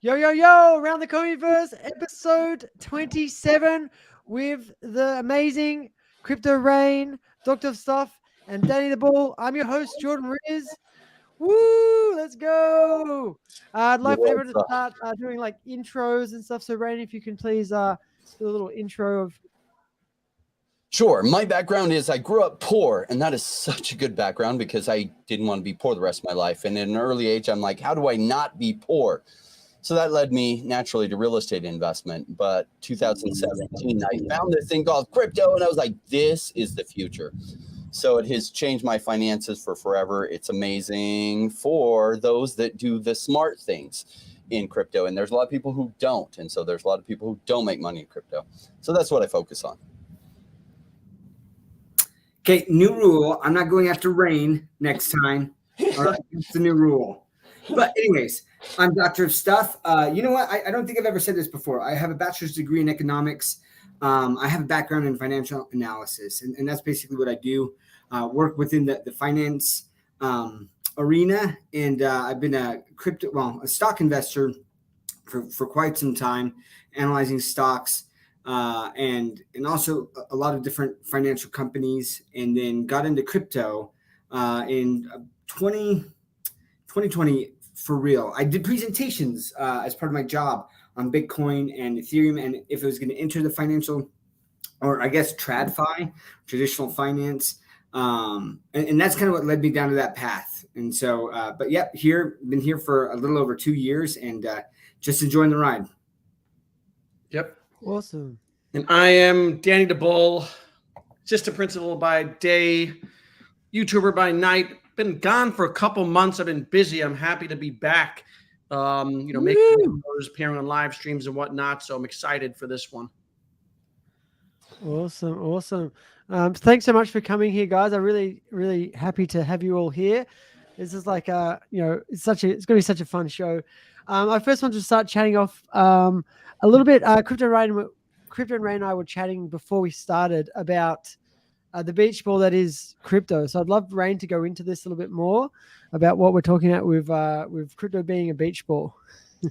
Yo, yo, yo, around the ECOMIVERSE, episode 27 with the amazing Crypto Rain, Doctor of Stuff, and Danny the Bull. I'm your host, Jordan Riz. Woo, let's go. I'd like for everyone to start doing like intros and stuff. So, Rain, if you can please do a little intro of. Sure. My background is I grew up poor, and that is such a good background because I didn't want to be poor the rest of my life. And at an early age, I'm like, how do I not be poor? So that led me naturally to real estate investment. But 2017, I found this thing called crypto, and I was like, this is the future. So it has changed my finances for forever. It's amazing for those that do the smart things in crypto. And there's a lot of people who don't. And so there's a lot of people who don't make money in crypto. So that's what I focus on. Okay, new rule. I'm not going after Rain next time. All right, it's the new rule. But anyways, I'm Doctor of Stuff. You know what? I don't think I've ever said this before. I have a bachelor's degree in economics. I have a background in financial analysis, and that's basically what I do. Work within the finance arena, and I've been a stock investor for quite some time, analyzing stocks. And also a lot of different financial companies, and then got into crypto in 2020 for real. I did presentations as part of my job on Bitcoin and Ethereum, and if it was going to enter the financial, or I guess TradFi, traditional finance, and that's kind of what led me down to that path. And so, but yeah, been here for a little over 2 years, and just enjoying the ride. Yep. Awesome. And I am Danny the Bull, assistant principal by day, YouTuber by night. Been gone for a couple months. I've been busy. I'm happy to be back. Making videos, appearing on live streams and whatnot. So I'm excited for this one. Awesome. Thanks so much for coming here, guys. I'm really, really happy to have you all here. This is like it's going to be such a fun show. I first want to start chatting off a little bit. Crypto and Ray and I were chatting before we started about the beach ball that is crypto. So I'd love Rain to go into this a little bit more about what we're talking about with crypto being a beach ball.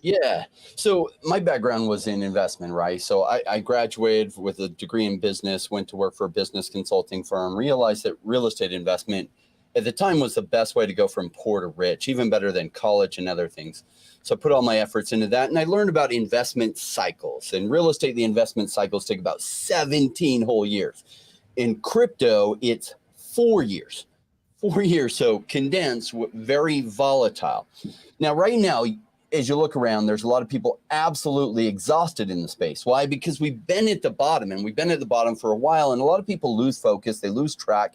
Yeah. So my background was in investment, right? So I graduated with a degree in business, went to work for a business consulting firm, realized that real estate investment at the time was the best way to go from poor to rich, even better than college and other things. So I put all my efforts into that, and I learned about investment cycles. In real estate, the investment cycles take about 17 whole years. In crypto, it's 4 years. 4 years, so condensed, very volatile. Now, right now, as you look around, there's a lot of people absolutely exhausted in the space. Why? Because we've been at the bottom, and we've been at the bottom for a while, and a lot of people lose focus, they lose track,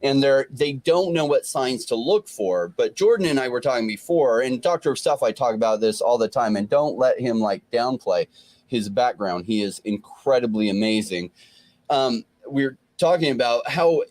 and they don't know what signs to look for. But Jordan and I were talking before, and Doctor of Stuff, I talk about this all the time, and don't let him downplay his background. He is incredibly amazing. We're talking about how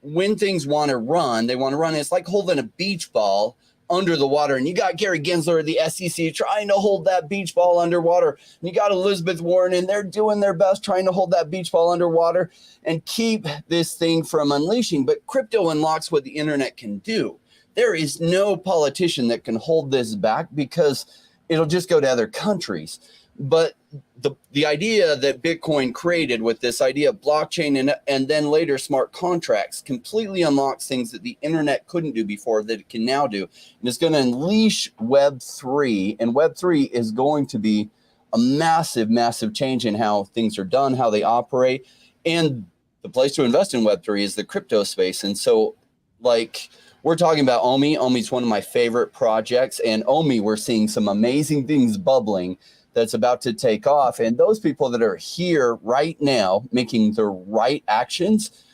when things want to run, they want to run. It's like holding a beach ball under the water, and you got Gary Gensler of the SEC trying to hold that beach ball underwater, and you got Elizabeth Warren, and they're doing their best trying to hold that beach ball underwater and keep this thing from unleashing. But crypto unlocks what the internet can do. There is no politician that can hold this back because it'll just go to other countries. But the idea that Bitcoin created with this idea of blockchain and then later smart contracts completely unlocks things that the internet couldn't do before that it can now do. And it's going to unleash Web3. And Web3 is going to be a massive, massive change in how things are done, how they operate. And the place to invest in Web3 is the crypto space. And so we're talking about Omi. Omi's one of my favorite projects. And Omi, we're seeing some amazing things bubbling that's about to take off. And those people that are here right now making the right actions,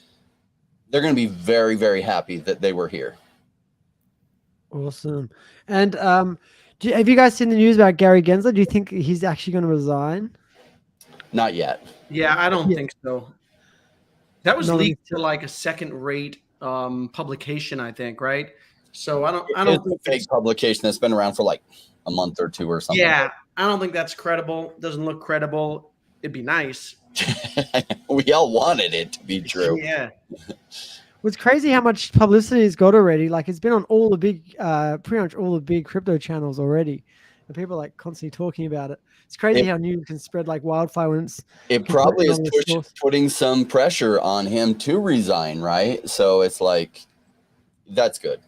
they're going to be very, very happy that they were here. Awesome. And have you guys seen the news about Gary Gensler? Do you think he's actually going to resign? Not yet. Yeah, I don't think so. That was leaked to a second-rate publication, I think, right? So I don't it's a fake publication that's been around for a month or two or something. Yeah, I don't think that's credible. Doesn't look credible. It'd be nice. We all wanted it to be true. Yeah. It's crazy how much publicity it's got already. It's been on all the big, pretty much all the big crypto channels already. and people are like constantly talking about it. It's crazy how news can spread like wildfire when it probably is source. putting some pressure on him to resign, right? So it's like, that's good.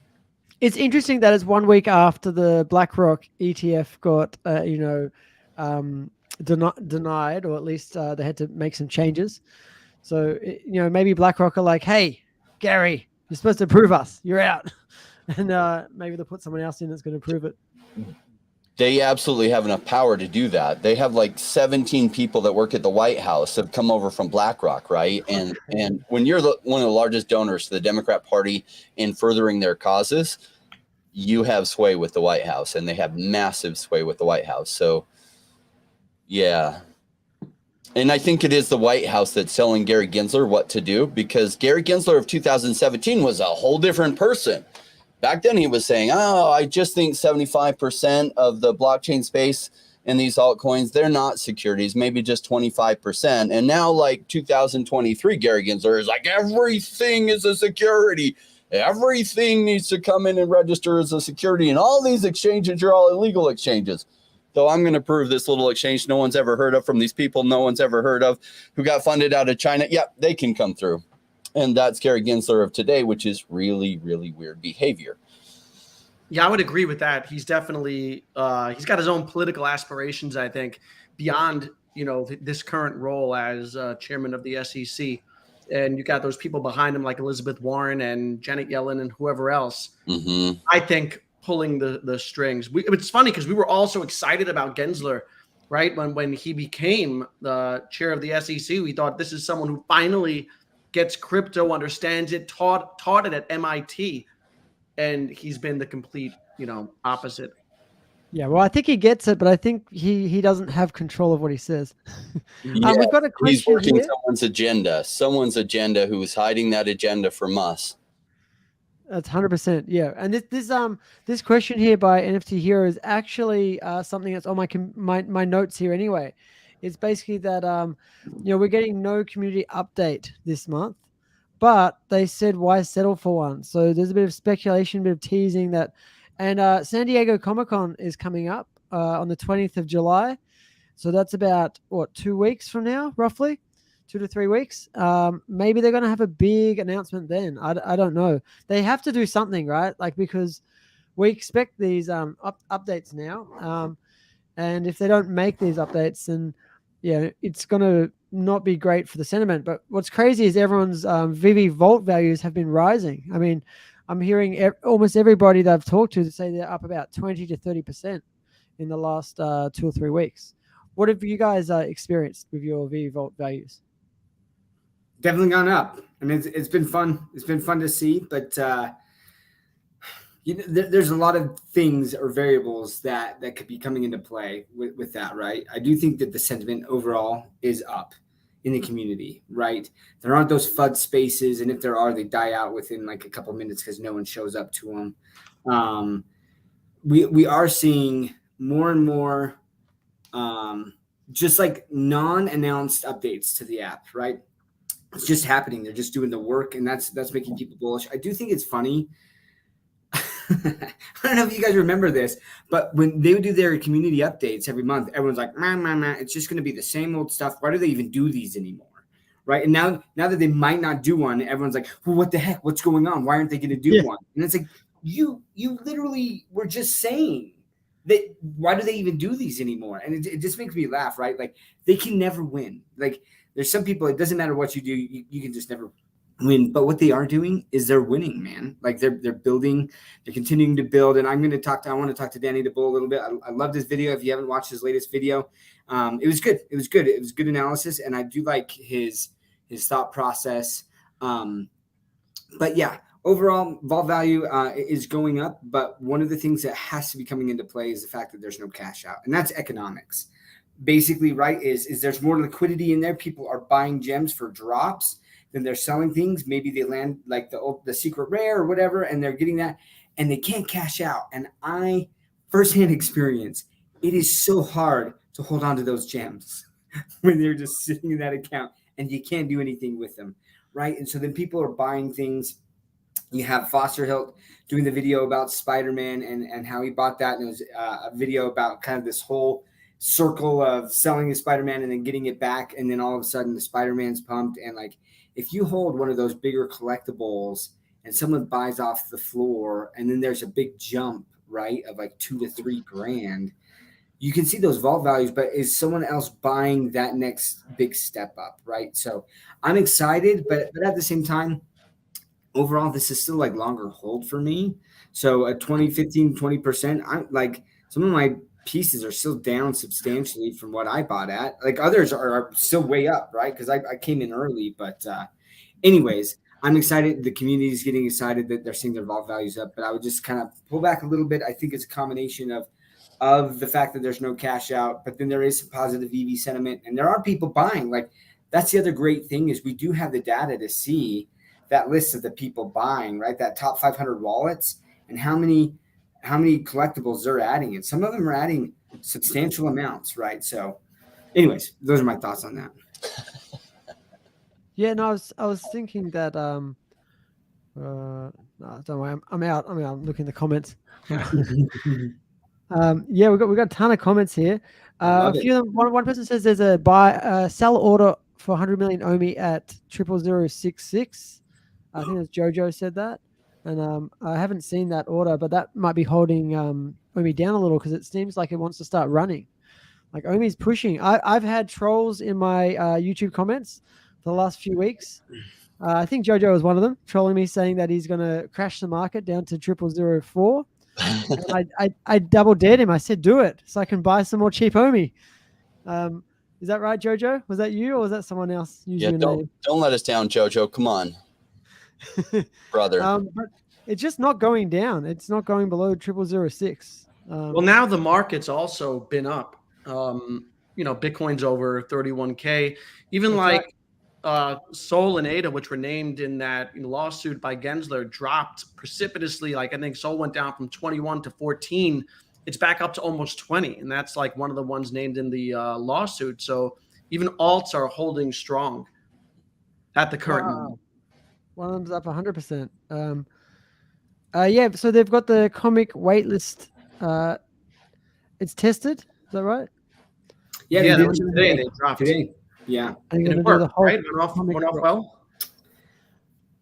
It's interesting that it's 1 week after the BlackRock ETF got, denied, or at least they had to make some changes. So, maybe BlackRock are like, hey, Gary, you're supposed to prove us. You're out. And maybe they'll put someone else in that's going to prove it. They absolutely have enough power to do that. They have like 17 people that work at the White House have come over from BlackRock, right? And when you're one of the largest donors to the Democrat Party in furthering their causes, you have sway with the White House, and they have massive sway with the White House. So, yeah. And I think it is the White House that's telling Gary Gensler what to do, because Gary Gensler of 2017 was a whole different person. Back then he was saying, I just think 75% of the blockchain space and these altcoins, they're not securities, maybe just 25%. And now, like 2023, Gary Gensler is like, everything is a security. Everything needs to come in and register as a security. And all these exchanges are all illegal exchanges. So I'm going to prove this little exchange no one's ever heard of from these people no one's ever heard of who got funded out of China. Yep, they can come through. And that's Gary Gensler of today, which is really, really weird behavior. Yeah, I would agree with that. He's definitely he's got his own political aspirations, I think, beyond, this current role as chairman of the SEC. And you got those people behind him like Elizabeth Warren and Janet Yellen and whoever else. Mm-hmm. I think pulling the strings. It's funny because we were all so excited about Gensler, right? When he became the chair of the SEC, we thought this is someone who finally gets crypto, understands it, taught it at MIT, and he's been the complete, opposite. Yeah, well, I think he gets it, but I think he doesn't have control of what he says. Yeah, we've got a question he's working here. someone's agenda who's hiding that agenda from us. That's 100%. Yeah, and this question here by NFT Hero is actually something that's on my notes here anyway. It's basically that we're getting no community update this month, but they said why settle for one. So there's a bit of speculation, a bit of teasing that, and San Diego Comic-Con is coming up on the 20th of July. So that's about 2 weeks from now, roughly. 2 to 3 weeks. Maybe they're going to have a big announcement then. I don't know. They have to do something, right? Like, because we expect these updates now. And if they don't make these updates, then it's going to not be great for the sentiment. But what's crazy is everyone's Vivi vault values have been rising. I mean, I'm hearing almost everybody that I've talked to say they're up about 20 to 30% in the last 2 or 3 weeks. What have you guys experienced with your Vivi vault values? Definitely gone up, and it's been fun. It's been fun to see, but there's a lot of things or variables that could be coming into play with that, right? I do think that the sentiment overall is up in the community, right? There aren't those FUD spaces, and if there are, they die out within like a couple minutes because no one shows up to them. We are seeing more and more just like non-announced updates to the app, right? It's just happening. They're just doing the work, and that's making people bullish. I do think it's funny. I don't know if you guys remember this, but when they would do their community updates every month, everyone's like, man, it's just going to be the same old stuff. Why do they even do these anymore? Right. And now that they might not do one, everyone's like, well, what the heck? What's going on? Why aren't they going to do one? And it's like, you literally were just saying that. Why do they even do these anymore? And it just makes me laugh, right? Like, they can never win. Like, there's some people, it doesn't matter what you do, you can just never win. But what they are doing is they're winning, man. Like, they're building, they're continuing to build. And I want to talk to Danny DeBull a little bit. I love this video. If you haven't watched his latest video, it was good. It was good analysis. And I do like his thought process. But yeah, overall vault value is going up. But one of the things that has to be coming into play is the fact that there's no cash out. And that's economics. Basically, right, is there's more liquidity in there. People are buying gems for drops, then they're selling things. Maybe they land like the secret rare or whatever, and they're getting that, and they can't cash out. And I firsthand experience, it is so hard to hold on to those gems when they're just sitting in that account and you can't do anything with them, right? And so then people are buying things You have Foster Hilt doing the video about Spider-Man and how he bought that. And it was a video about kind of this whole circle of selling the Spider-Man and then getting it back. And then all of a sudden the Spider-Man's pumped. And like, if you hold one of those bigger collectibles and someone buys off the floor and then there's a big jump, right, of like $2 to $3 grand, you can see those vault values, but is someone else buying that next big step up, right? So I'm excited, but at the same time, overall, this is still like longer hold for me. So at 20, 15, 20%, I'm like, some of my pieces are still down substantially from what I bought at. Like others are still way up, right? Because I came in early. But anyways, I'm excited. The community is getting excited that they're seeing their vault values up. But I would just kind of pull back a little bit. I think it's a combination of the fact that there's no cash out, but then there is some positive EV sentiment. And there are people buying. Like that's the other great thing is we do have the data to see that list of the people buying, right? That top 500 wallets and how many collectibles they're adding. And some of them are adding substantial amounts, right? So anyways, those are my thoughts on that. Yeah, no, I was thinking that no, don't worry, I'm out. I'm looking at the comments. Yeah, we got a ton of comments here. A few of them, one person says there's a sell order for 100 million OMI at 00066. I think it's Jojo said that, and I haven't seen that order, but that might be holding OMI down a little because it seems like it wants to start running. Like OMI's pushing. I've had trolls in my YouTube comments for the last few weeks. I think Jojo was one of them, trolling me saying that he's going to crash the market down to 0004. And I double dared him. I said, do it so I can buy some more cheap OMI. Is that right, Jojo? Was that you or was that someone else? Yeah, don't let us down, Jojo. Come on, brother. But it's just not going down. It's not going below 0006. Well, now the market's also been up. Bitcoin's over 31K. Even like Sol and Ada, which were named in that lawsuit by Gensler, dropped precipitously. Like I think Sol went down from 21 to 14. It's back up to almost 20. And that's like one of the ones named in the lawsuit. So even alts are holding strong at the current moment. One of them's up 100%. Yeah, so they've got the comic waitlist. It's tested. Is that right? Yeah, that was today. They dropped today. Yeah, and it worked, right? Went off well.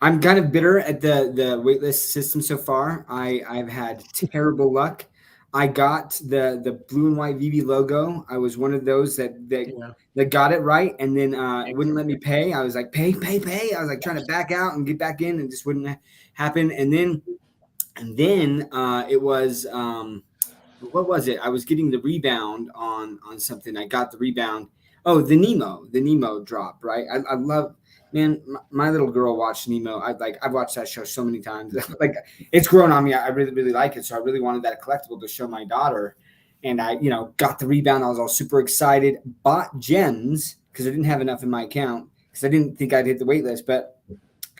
I'm kind of bitter at the waitlist system so far. I've had terrible luck. I got the blue and white Vivi logo. I was one of those that got it right, and then it wouldn't let me pay. I was like, pay. I was like trying to back out and get back in, and just wouldn't happen. And then it was what was it? I was getting the rebound on something. I got the rebound. Oh, the Nemo drop, right? I love, man, my little girl watched Nemo. I've watched that show so many times. Like it's grown on me. I really, really like it. So I really wanted that collectible to show my daughter. And I, got the rebound. I was all super excited, bought gems because I didn't have enough in my account because I didn't think I'd hit the wait list, but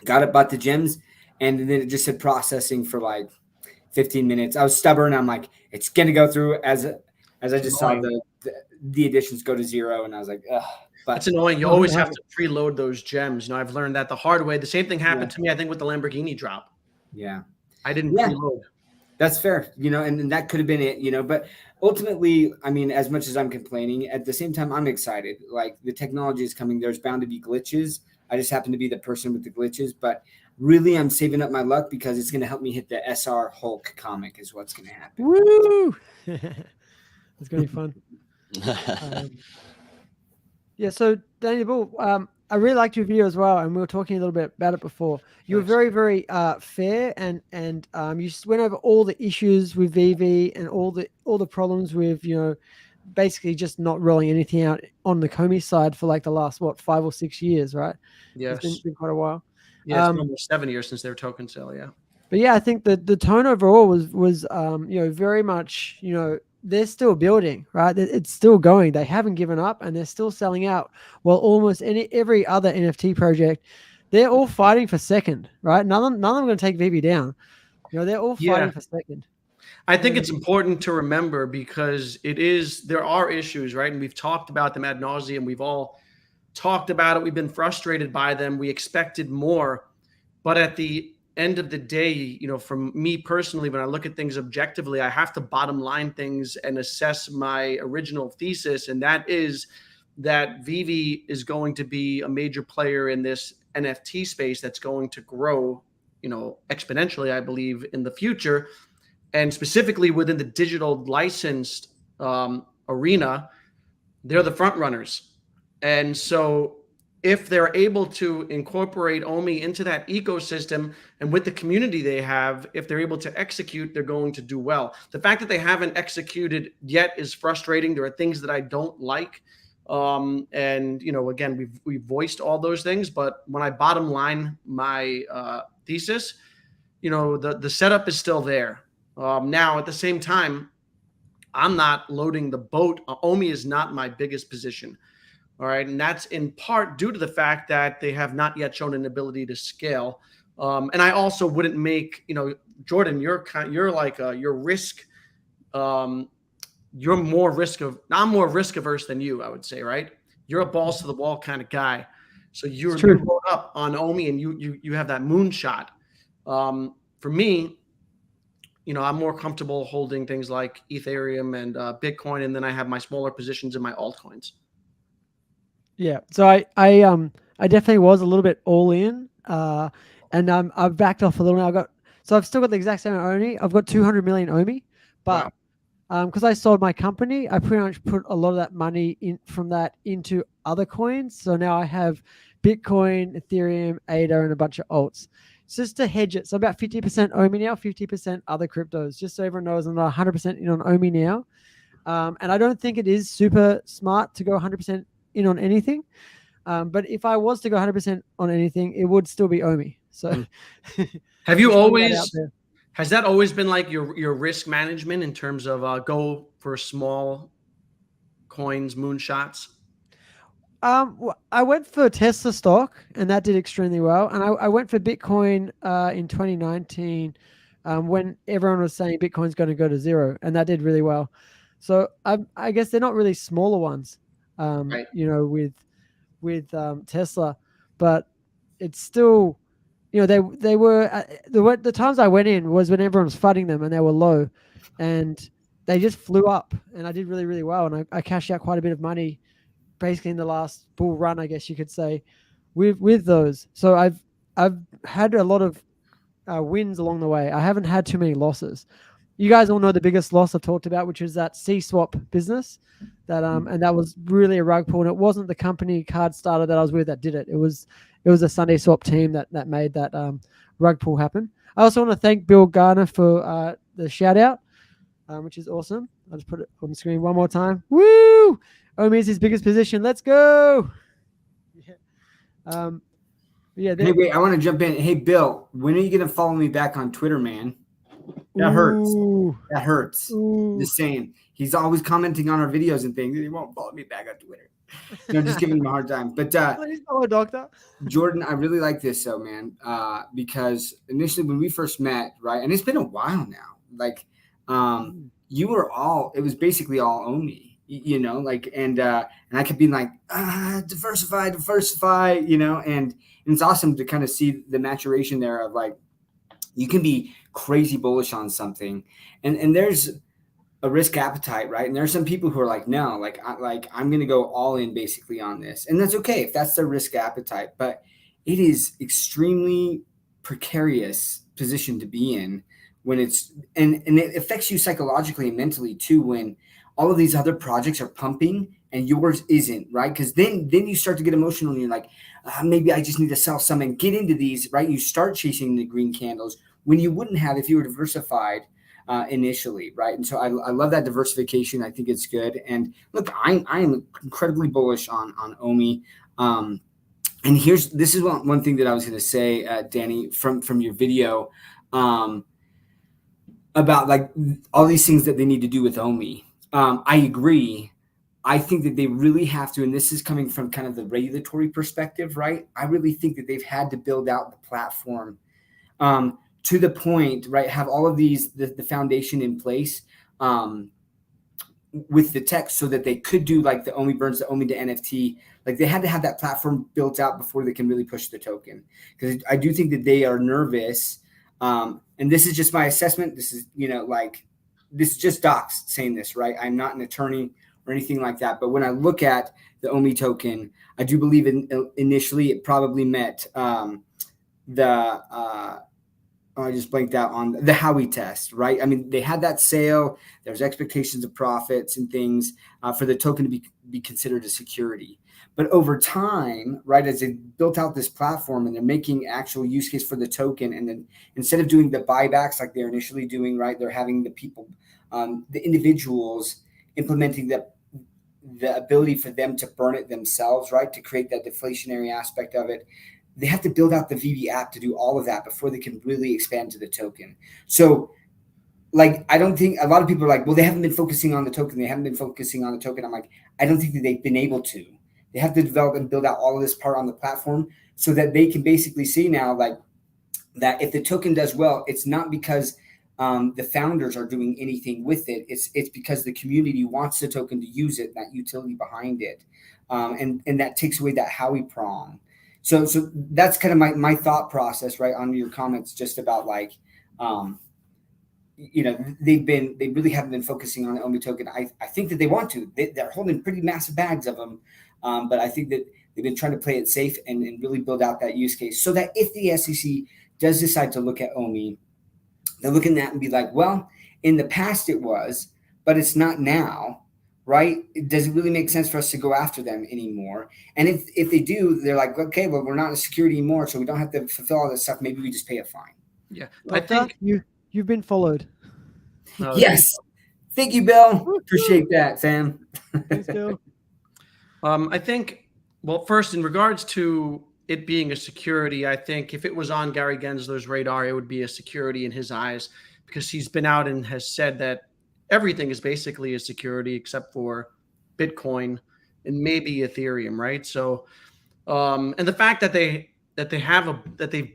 got it, bought the gems. And then it just said processing for like 15 minutes. I was stubborn. I'm like, it's going to go through as I just saw the additions go to 0, and I was like, ugh. But it's annoying. You always have to preload those gems. I've learned that the hard way. The same thing happened to me, I think, with the Lamborghini drop. Yeah. I didn't preload. That's fair, and that could have been it, but ultimately, I mean, as much as I'm complaining, at the same time, I'm excited. Like the technology is coming. There's bound to be glitches. I just happen to be the person with the glitches, but really I'm saving up my luck because it's going to help me hit the SR Hulk comic is what's going to happen. Woo! It's going to be fun. Yeah, so Daniel Bull, I really liked your video as well, and we were talking a little bit about it before. You were very, very fair, and you just went over all the issues with Vivi and all the problems with basically just not rolling anything out on the Comey side for like the last 5 or 6 years, right? Yes, it's been quite a while. Yeah, it's been almost 7 years since their token sale. Yeah, but yeah, I think that the tone overall was very much they're still building, right? It's still going. They haven't given up, and they're still selling out. Well, almost every other NFT project, they're all fighting for second, right? None of them are going to take Vivi down. They're all fighting for second. I think it's important to remember because there are issues, right? And we've talked about them ad nauseum. We've all talked about it. We've been frustrated by them. We expected more, but at the end of the day, from me personally, when I look at things objectively, I have to bottom line things and assess my original thesis. And that is that Vivi is going to be a major player in this NFT space that's going to grow, exponentially, I believe, in the future. And specifically within the digital licensed arena, they're the front runners. And so if they're able to incorporate OMI into that ecosystem and with the community they have, if they're able to execute, they're going to do well. The fact that they haven't executed yet is frustrating. There are things that I don't like. And, again, we've voiced all those things, but when I bottom line my thesis, the setup is still there. Now, at the same time, I'm not loading the boat. OMI is not my biggest position. All right. And that's in part due to the fact that they have not yet shown an ability to scale. And I also wouldn't make, Jordan, you're risk. I'm more risk averse than you, I would say, right? You're a balls to the wall kind of guy. So you're up on OMI and you have that moonshot. For me, I'm more comfortable holding things like Ethereum and Bitcoin, and then I have my smaller positions in my altcoins. Yeah, so I definitely was a little bit all in, and I've backed off a little now. I've still got the exact same OMI. I've got 200 million OMI, but because I sold my company, I pretty much put a lot of that money from that into other coins. So now I have Bitcoin, Ethereum, ADA, and a bunch of alts. It's just to hedge it. So about 50% OMI now, 50% other cryptos, just so everyone knows I'm not 100% in on OMI now. And I don't think it is super smart to go 100% in on anything. But if I was to go 100% on anything, it would still be OMI. So have you always, has that always been like your risk management in terms of go for small coins, moonshots? I went for Tesla stock and that did extremely well. And I went for Bitcoin in 2019 when everyone was saying Bitcoin's going to go to zero, and that did really well. So I guess they're not really smaller ones. Right. With Tesla, but it's still, they were the times I went in was when everyone was fighting them and they were low, and they just flew up, and I did really, really well, and I cashed out quite a bit of money, basically in the last bull run, I guess you could say, with those. So I've had a lot of wins along the way. I haven't had too many losses. You guys all know the biggest loss I've talked about, which is that C-swap business. That and that was really a rug pull, and it wasn't the company card starter that I was with that did it. It was a Sunday Swap team that made that rug pull happen. I also want to thank Bill Garner for the shout out, which is awesome. I'll just put it on the screen one more time. Woo! OMI is his biggest position. Let's go. Yeah. Hey, wait, I want to jump in. Hey, Bill, when are you going to follow me back on Twitter, man? That hurts. That hurts. Just saying. He's always commenting on our videos and things. He won't follow me back on Twitter. Just giving him a hard time. But please follow Doctor Jordan, I really like this though, man. Because initially when we first met, right, and it's been a while now. Like, you were it was basically all OMI, and I kept being like, diversify, and it's awesome to kind of see the maturation there of like, you can be crazy bullish on something, and there's a risk appetite, right? And there's some people who are like, no, I'm going to go all in basically on this, and that's okay if that's their risk appetite. But it is extremely precarious position to be in when it's and it affects you psychologically and mentally too when all of these other projects are pumping and yours isn't, right? Because then you start to get emotional and you're like, maybe I just need to sell some and get into these, right? You start chasing the green candles when you wouldn't have if you were diversified initially, right? And so I love that diversification. I think it's good. And look, I am incredibly bullish on OMI. And this is one thing that I was going to say, Danny, from your video about like all these things that they need to do with OMI. I agree. I think that they really have to, and this is coming from kind of the regulatory perspective, right? I really think that they've had to build out the platform to the point, right? Have all of the foundation in place with the tech so that they could do like the OMI burns, the OMI to NFT. Like they had to have that platform built out before they can really push the token. Because I do think that they are nervous And this is just my assessment. This is, this is just docs saying this, right? I'm not an attorney or anything like that. But when I look at the OMI token, I do believe initially it probably met I just blanked out on the Howey test, right? I mean, they had that sale. There was expectations of profits and things for the token to be considered a security. But over time, right, as they built out this platform and they're making actual use case for the token, and then instead of doing the buybacks like they're initially doing, right, they're having the people, the individuals implementing the ability for them to burn it themselves, right, to create that deflationary aspect of it. They have to build out the Vivi app to do all of that before they can really expand to the token. So, I don't think a lot of people are like, well, they haven't been focusing on the token. They haven't been focusing on the token. I'm like, I don't think that they've been able to. They have to develop and build out all of this part on the platform so that they can basically see now, that if the token does well, it's not because the founders are doing anything with it. It's because the community wants the token to use it, that utility behind it. And that takes away that Howey prong. So that's kind of my thought process, right, on your comments, just about they really haven't been focusing on the OMI token. I think that they want to. They're holding pretty massive bags of them, but I think that they've been trying to play it safe and really build out that use case so that if the SEC does decide to look at OMI, they're looking at that and be like, well, in the past it was, but it's not now. Right? Does it really make sense for us to go after them anymore? And if they do, they're like, okay, well, we're not a security anymore, so we don't have to fulfill all this stuff. Maybe we just pay a fine. Yeah, I think you've been followed. Yes, thank you, Bill. Appreciate that, Sam. Thanks, Bill. I think, well, first, in regards to it being a security, I think if it was on Gary Gensler's radar, it would be a security in his eyes, because he's been out and has said that everything is basically a security except for Bitcoin and maybe Ethereum, right? So, and the fact that they've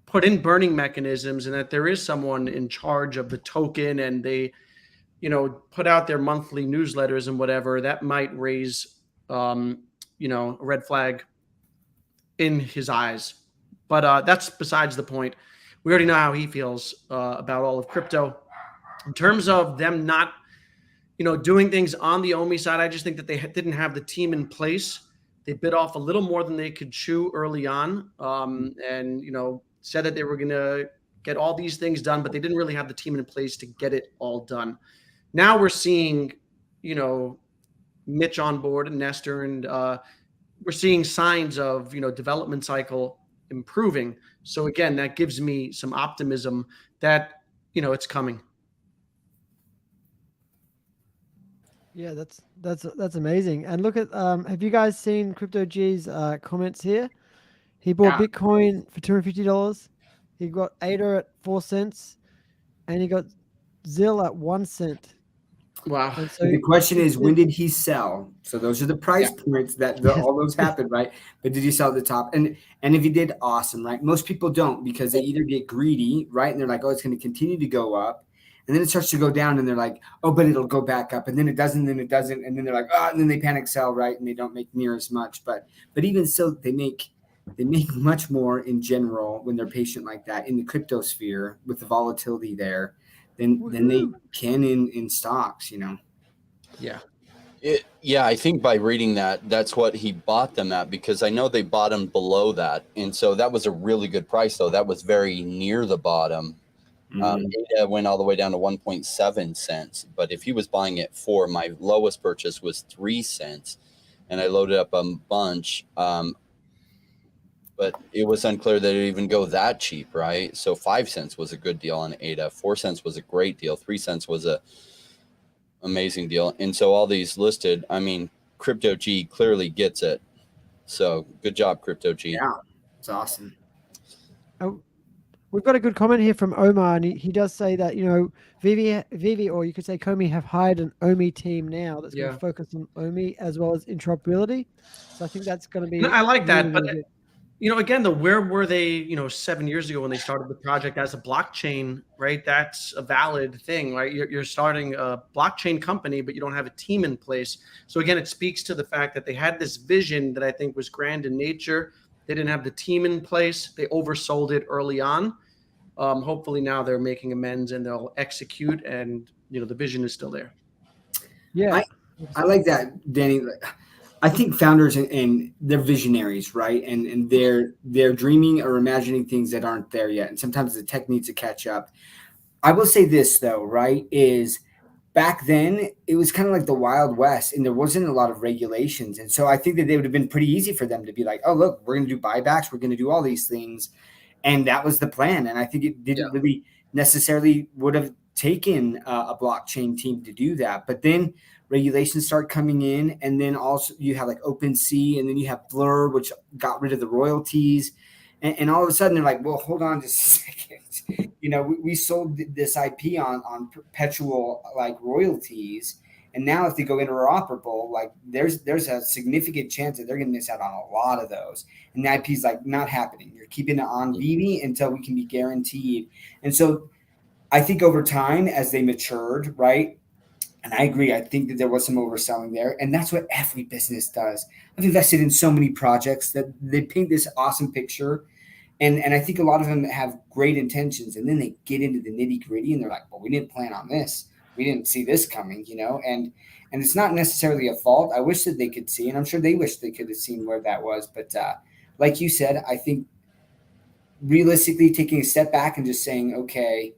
put in burning mechanisms and that there is someone in charge of the token and they, put out their monthly newsletters and whatever, that might raise, a red flag in his eyes. But that's besides the point. We already know how he feels about all of crypto. In terms of them not, doing things on the OMI side, I just think that they didn't have the team in place. They bit off a little more than they could chew early on, and said that they were going to get all these things done, but they didn't really have the team in place to get it all done. Now we're seeing, Mitch on board and Nestor, and we're seeing signs of, development cycle improving. So again, that gives me some optimism that, it's coming. Yeah, that's amazing. And look at have you guys seen Crypto G's comments here? He bought Bitcoin for $250. He got ADA at 4 cents, and he got ZIL at 1 cent. Wow. And so the question is, when did he sell? So those are the price points that all those happened, right? But did he sell at the top? And if he did, awesome, right? Most people don't, because they either get greedy, right? And they're like, oh, it's going to continue to go up. And then it starts to go down and they're like, oh, but it'll go back up. And then it doesn't, then it doesn't. And then they're like, oh, and then they panic sell, right? And they don't make near as much. But even so, they make much more in general when they're patient like that in the crypto sphere with the volatility there than they can in stocks, Yeah. I think by reading that's what he bought them at, because I know they bought them below that. And so that was a really good price, though. That was very near the bottom. ADA went all the way down to 1.7 cents. But if he was buying it for, my lowest purchase was 3 cents. And I loaded up a bunch. But it was unclear that it would even go that cheap, right? So 5 cents was a good deal on ADA. 4 cents was a great deal. 3 cents was a amazing deal. And so all these listed, I mean, Crypto G clearly gets it. So good job, Crypto G. Yeah, it's awesome. We've got a good comment here from Omar, and he does say that, Vivi, or you could say Comey, have hired an OMI team now that's going to focus on OMI as well as interoperability. So I think that's going to be. I like that, really, but really again, where were they, 7 years ago when they started the project as a blockchain, right? That's a valid thing, right? You're starting a blockchain company, but you don't have a team in place. So again, it speaks to the fact that they had this vision that I think was grand in nature. They didn't have the team in place. They oversold it early on. hopefully now they're making amends and they'll execute, and the vision is still there. Yeah, I like that, Danny. I think founders and they're visionaries, right? And they're dreaming or imagining things that aren't there yet. And sometimes the tech needs to catch up. I will say this though, right? Is back then it was kind of like the Wild West and there wasn't a lot of regulations. And so I think that they would have been pretty easy for them to be like, oh, look, we're going to do buybacks. We're going to do all these things. And that was the plan. And I think it didn't really necessarily would have taken a blockchain team to do that. But then regulations start coming in, and then also you have like OpenSea, and then you have Blur, which got rid of the royalties. And all of a sudden they're like, well, hold on just a second. We sold this IP on perpetual like royalties. And now if they go interoperable, like there's a significant chance that they're going to miss out on a lot of those. And the IP is like not happening. You're keeping it on Vivi until we can be guaranteed. And so I think over time as they matured, right? And I agree. I think that there was some overselling there. And that's what every business does. I've invested in so many projects that they paint this awesome picture. And I think a lot of them have great intentions. And then they get into the nitty gritty and they're like, well, we didn't plan on this. We didn't see this coming, and it's not necessarily a fault. I wish that they could see, and I'm sure they wish they could have seen where that was. But like you said, I think realistically taking a step back and just saying, okay,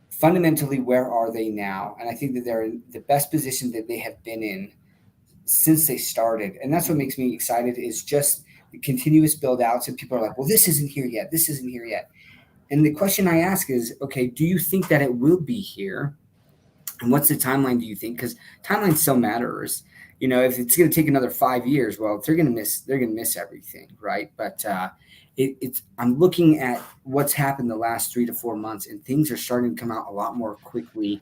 fundamentally, where are they now? And I think that they're in the best position that they have been in since they started. And that's what makes me excited is just the continuous build outs. And people are like, well, this isn't here yet. This isn't here yet. And the question I ask is, okay, do you think that it will be here? And what's the timeline, do you think? Because timeline still matters. If it's going to take another 5 years, well, they're going to miss everything, right? But I'm looking at what's happened the last 3 to 4 months, and things are starting to come out a lot more quickly.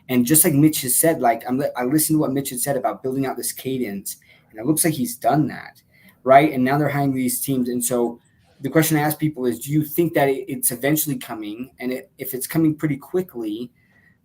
And just like Mitch has said, like I listened to what Mitch had said about building out this cadence, and it looks like he's done that, right? And now they're hiring these teams. And so the question I ask people is, do you think that it's eventually coming? And if it's coming pretty quickly,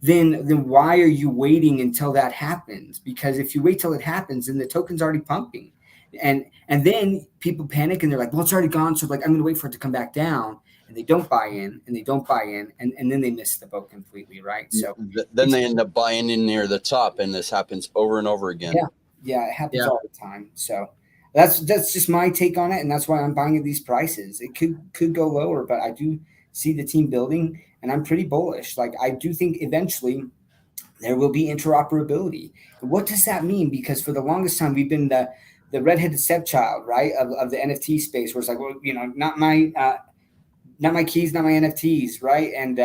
then why are you waiting until that happens? Because if you wait till it happens, then the token's already pumping. And then people panic and they're like, well, it's already gone. So like, I'm going to wait for it to come back down. And they don't buy in and they don't buy in. And then they miss the boat completely, right? So then they end up buying in near the top. And this happens over and over again. Yeah, it happens all the time. So that's just my take on it. And that's why I'm buying at these prices. It could go lower, but I do see the team building. And I'm pretty bullish. Like I do think eventually there will be interoperability. And what does that mean? Because for the longest time we've been the redheaded stepchild, right, of the NFT space, where it's like, well, not my keys, not my NFTs, right? And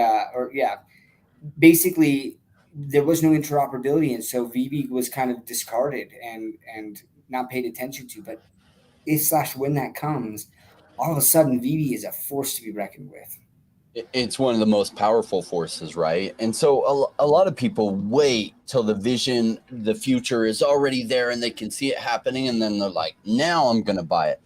basically there was no interoperability, and so Vivi was kind of discarded and not paid attention to. But when that comes, all of a sudden Vivi is a force to be reckoned with. It's one of the most powerful forces, right? And so a lot of people wait till the vision, the future is already there and they can see it happening. And then they're like, now I'm going to buy it.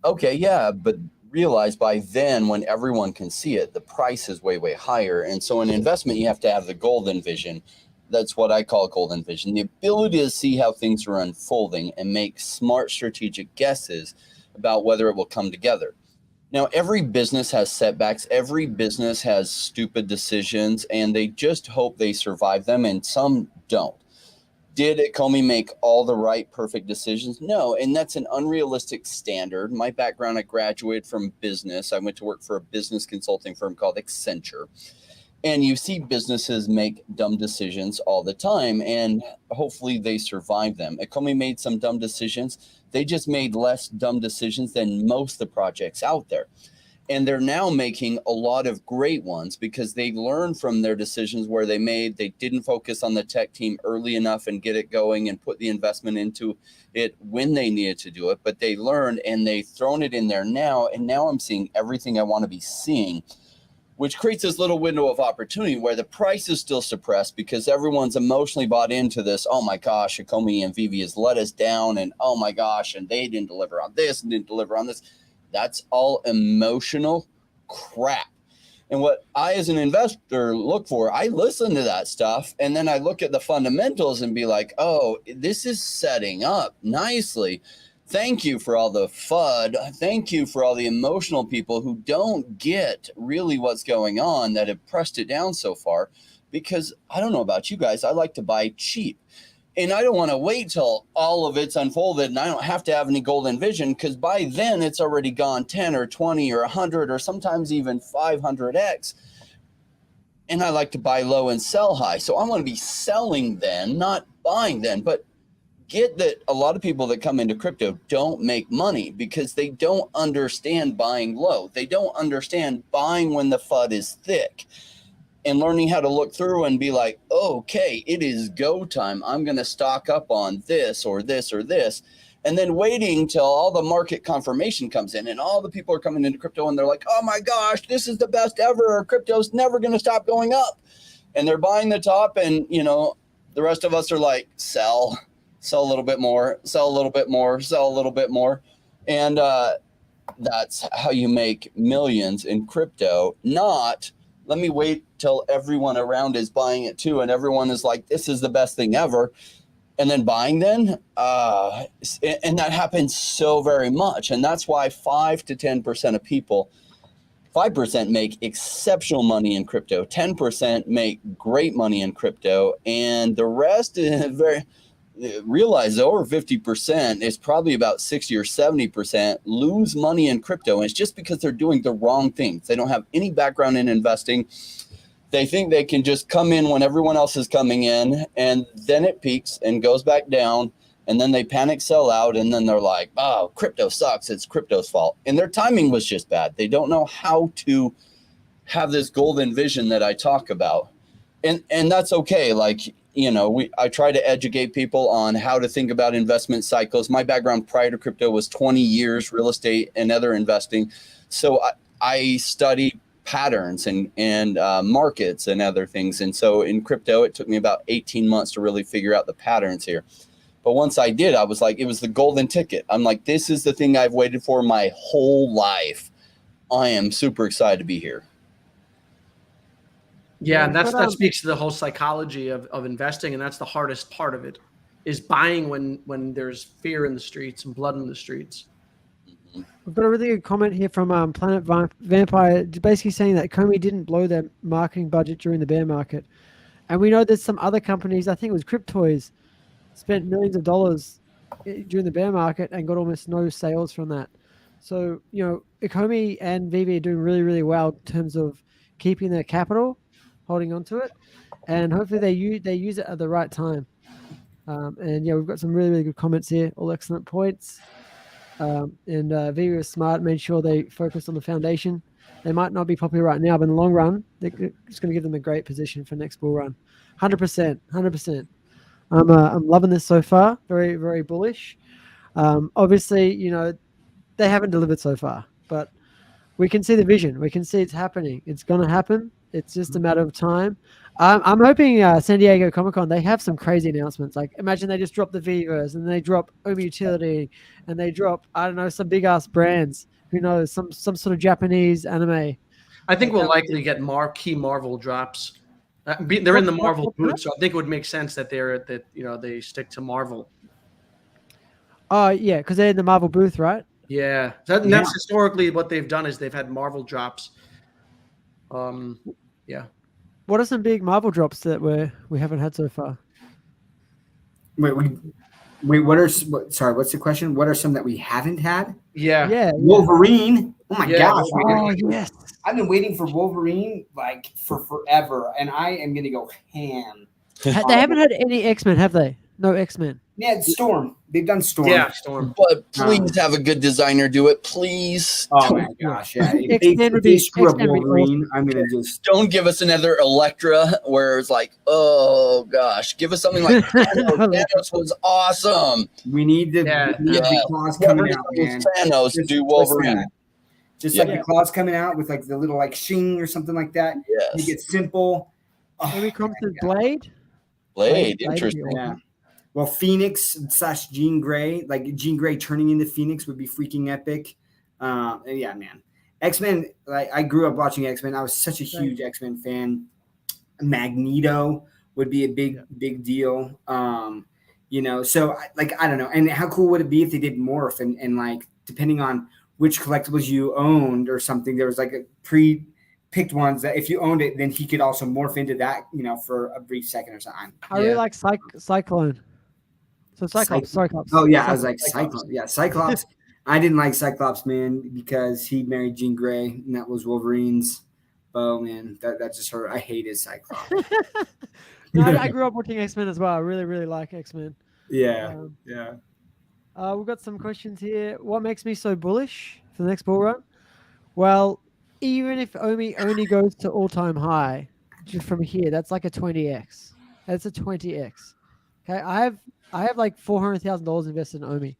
Okay, yeah, but realize by then when everyone can see it, the price is way, way higher. And so in investment, you have to have the golden vision. That's what I call golden vision. The ability to see how things are unfolding and make smart strategic guesses about whether it will come together. Now, every business has setbacks. Every business has stupid decisions, and they just hope they survive them, and some don't. Did ECOMI make all the right, perfect decisions? No, and that's an unrealistic standard. My background, I graduated from business. I went to work for a business consulting firm called Accenture. And you see businesses make dumb decisions all the time, and hopefully they survive them. ECOMI made some dumb decisions. They just made less dumb decisions than most of the projects out there. And they're now making a lot of great ones because they learned from their decisions where they didn't focus on the tech team early enough and get it going and put the investment into it when they needed to do it. But they learned and they've thrown it in there now. And now I'm seeing everything I want to be seeing, which creates this little window of opportunity where the price is still suppressed because everyone's emotionally bought into this. Oh my gosh, ECOMI and Vivi has let us down, and oh my gosh, and they didn't deliver on this and didn't deliver on this. That's all emotional crap. And what I, as an investor, look for, I listen to that stuff, and then I look at the fundamentals and be like, oh, this is setting up nicely. thank you for all the FUD. Thank you for all the emotional people who don't get really what's going on, that have pressed it down so far. Because I don't know about you guys, I like to buy cheap. And I don't want to wait till all of it's unfolded and I don't have to have any golden vision, because by then it's already gone 10 or 20 or 100 or sometimes even 500x. And I like to buy low and sell high. So I want to be selling then, not buying then. But get that a lot of people that come into crypto don't make money because they don't understand buying low. They don't understand buying when the FUD is thick. And learning how to look through and be like, okay, it is go time. I'm going to stock up on this or this or this. And then waiting till all the market confirmation comes in and all the people are coming into crypto and they're like, oh my gosh, this is the best ever. Crypto's never going to stop going up. And they're buying the top, and, you know, the rest of us are like, sell a little bit more, sell a little bit more, sell a little bit more. And that's how you make millions in crypto, not let me wait till everyone around is buying it too. And everyone is like, this is the best thing ever. And then buying then. And that happens so very much. And that's why 5 to 10% of people, 5% make exceptional money in crypto. 10% make great money in crypto. And the rest is realize over 50% is probably about 60 or 70% lose money in crypto. And it's just because they're doing the wrong things. They don't have any background in investing. They think they can just come in when everyone else is coming in, and then it peaks and goes back down, and then they panic sell out, and then they're like, oh, crypto sucks, it's crypto's fault. And their timing was just bad. They don't know how to have this golden vision that I talk about. And that's okay. Like, you know, I try to educate people on how to think about investment cycles. My background prior to crypto was 20 years real estate and other investing. So I study patterns and markets and other things. And so in crypto, it took me about 18 months to really figure out the patterns here. But once I did, I was like, it was the golden ticket. I'm like, this is the thing I've waited for my whole life. I am super excited to be here. Yeah, and that speaks to the whole psychology of investing, and that's the hardest part of it, is buying when there's fear in the streets and blood in the streets. We've got a really good comment here from Planet Vampire, basically saying that Comey didn't blow their marketing budget during the bear market. And we know there's some other companies, I think it was Cryptoys, spent millions of dollars during the bear market and got almost no sales from that. So, you know, Comey and Vivi are doing really, really well in terms of keeping their capital, holding on to it, and hopefully they use it at the right time. And yeah, we've got some really, really good comments here, all excellent points. And Vivi was smart, made sure they focused on the foundation. They might not be popular right now, but in the long run, it's going to give them a great position for next bull run. 100%. I'm loving this so far. Very, very bullish. Obviously, you know, they haven't delivered so far, but we can see the vision. We can see it's happening. It's going to happen. It's just a matter of time. I'm hoping San Diego Comic-Con, they have some crazy announcements. Like, imagine they just drop the Viverse and they drop Omi Utility and they drop, I don't know, some big-ass brands. Who knows? Some sort of Japanese anime. I think we'll likely get key Marvel drops. They're in the Marvel booth, so I think it would make sense that they stick to Marvel. Oh, yeah, because they're in the Marvel booth, right? Yeah. That's historically what they've done, is they've had Marvel drops. Yeah. What are some big Marvel drops that we haven't had so far? Wait, sorry, what's the question? What are some that we haven't had? Yeah. Wolverine. Oh my gosh. Oh, yes. I've been waiting for Wolverine like for forever, and I am going to go ham. They haven't had any X-Men, have they? No X-Men. Yeah, it's Storm. They've done Storm. Yeah, Storm. But please have a good designer do it, please. Oh my gosh, yeah. If they screw up Wolverine, I'm gonna just don't give us another Elektra where it's like, oh gosh, give us something like Thanos. Thanos was awesome. We need the claws coming out, man. Thanos do Wolverine. Just like the claws coming out with like the little like shing or something like that. Yes. Make it simple. Maybe comes to Blade. Blade, interesting. Yeah. Well, Phoenix / Jean Grey, like Jean Grey turning into Phoenix would be freaking epic. Yeah, man. X-Men, like I grew up watching X-Men. I was such a huge X-Men fan. Magneto would be a big deal. So I don't know. And how cool would it be if they did morph and like, depending on which collectibles you owned or something, there was like a pre-picked ones that if you owned it, then he could also morph into that, for a brief second or something. I really like Cyclone. So Cyclops. Oh yeah, I was like Cyclops. Yeah, Cyclops. I didn't like Cyclops, man, because he married Jean Grey, and that was Wolverine's beau, man. That just hurt. I hated Cyclops. No, I grew up watching X-Men as well. I really, really like X-Men. Yeah. We've got some questions here. What makes me so bullish for the next bull run? Well, even if OMI only goes to all-time high from here, that's like a 20x. That's a 20x. Okay, I have like $400,000 invested in OMI.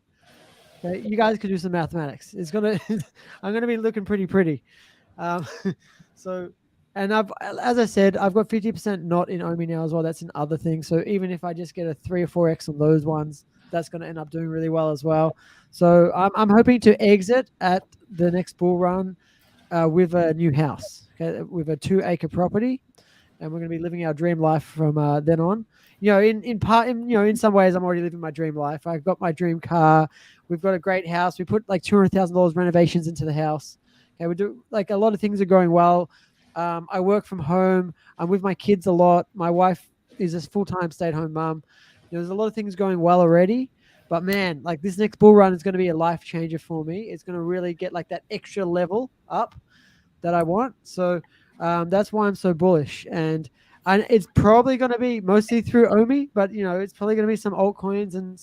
Okay, you guys could do some mathematics. I'm gonna be looking pretty. And as I said, I've got 50% not in OMI now as well. That's in other things. So even if I just get a 3 or 4x on those ones, that's going to end up doing really well as well. So I'm hoping to exit at the next bull run with a new house, okay, with a 2-acre property, and we're going to be living our dream life from then on. In some ways, I'm already living my dream life. I've got my dream car. We've got a great house. We put like $200,000 renovations into the house. Okay, we do like a lot of things are going well. I work from home. I'm with my kids a lot. My wife is a full-time stay-at-home mom. There's a lot of things going well already. But man, like this next bull run is going to be a life changer for me. It's going to really get like that extra level up that I want. So that's why I'm so bullish. And it's probably going to be mostly through OMI, but it's probably going to be some altcoins and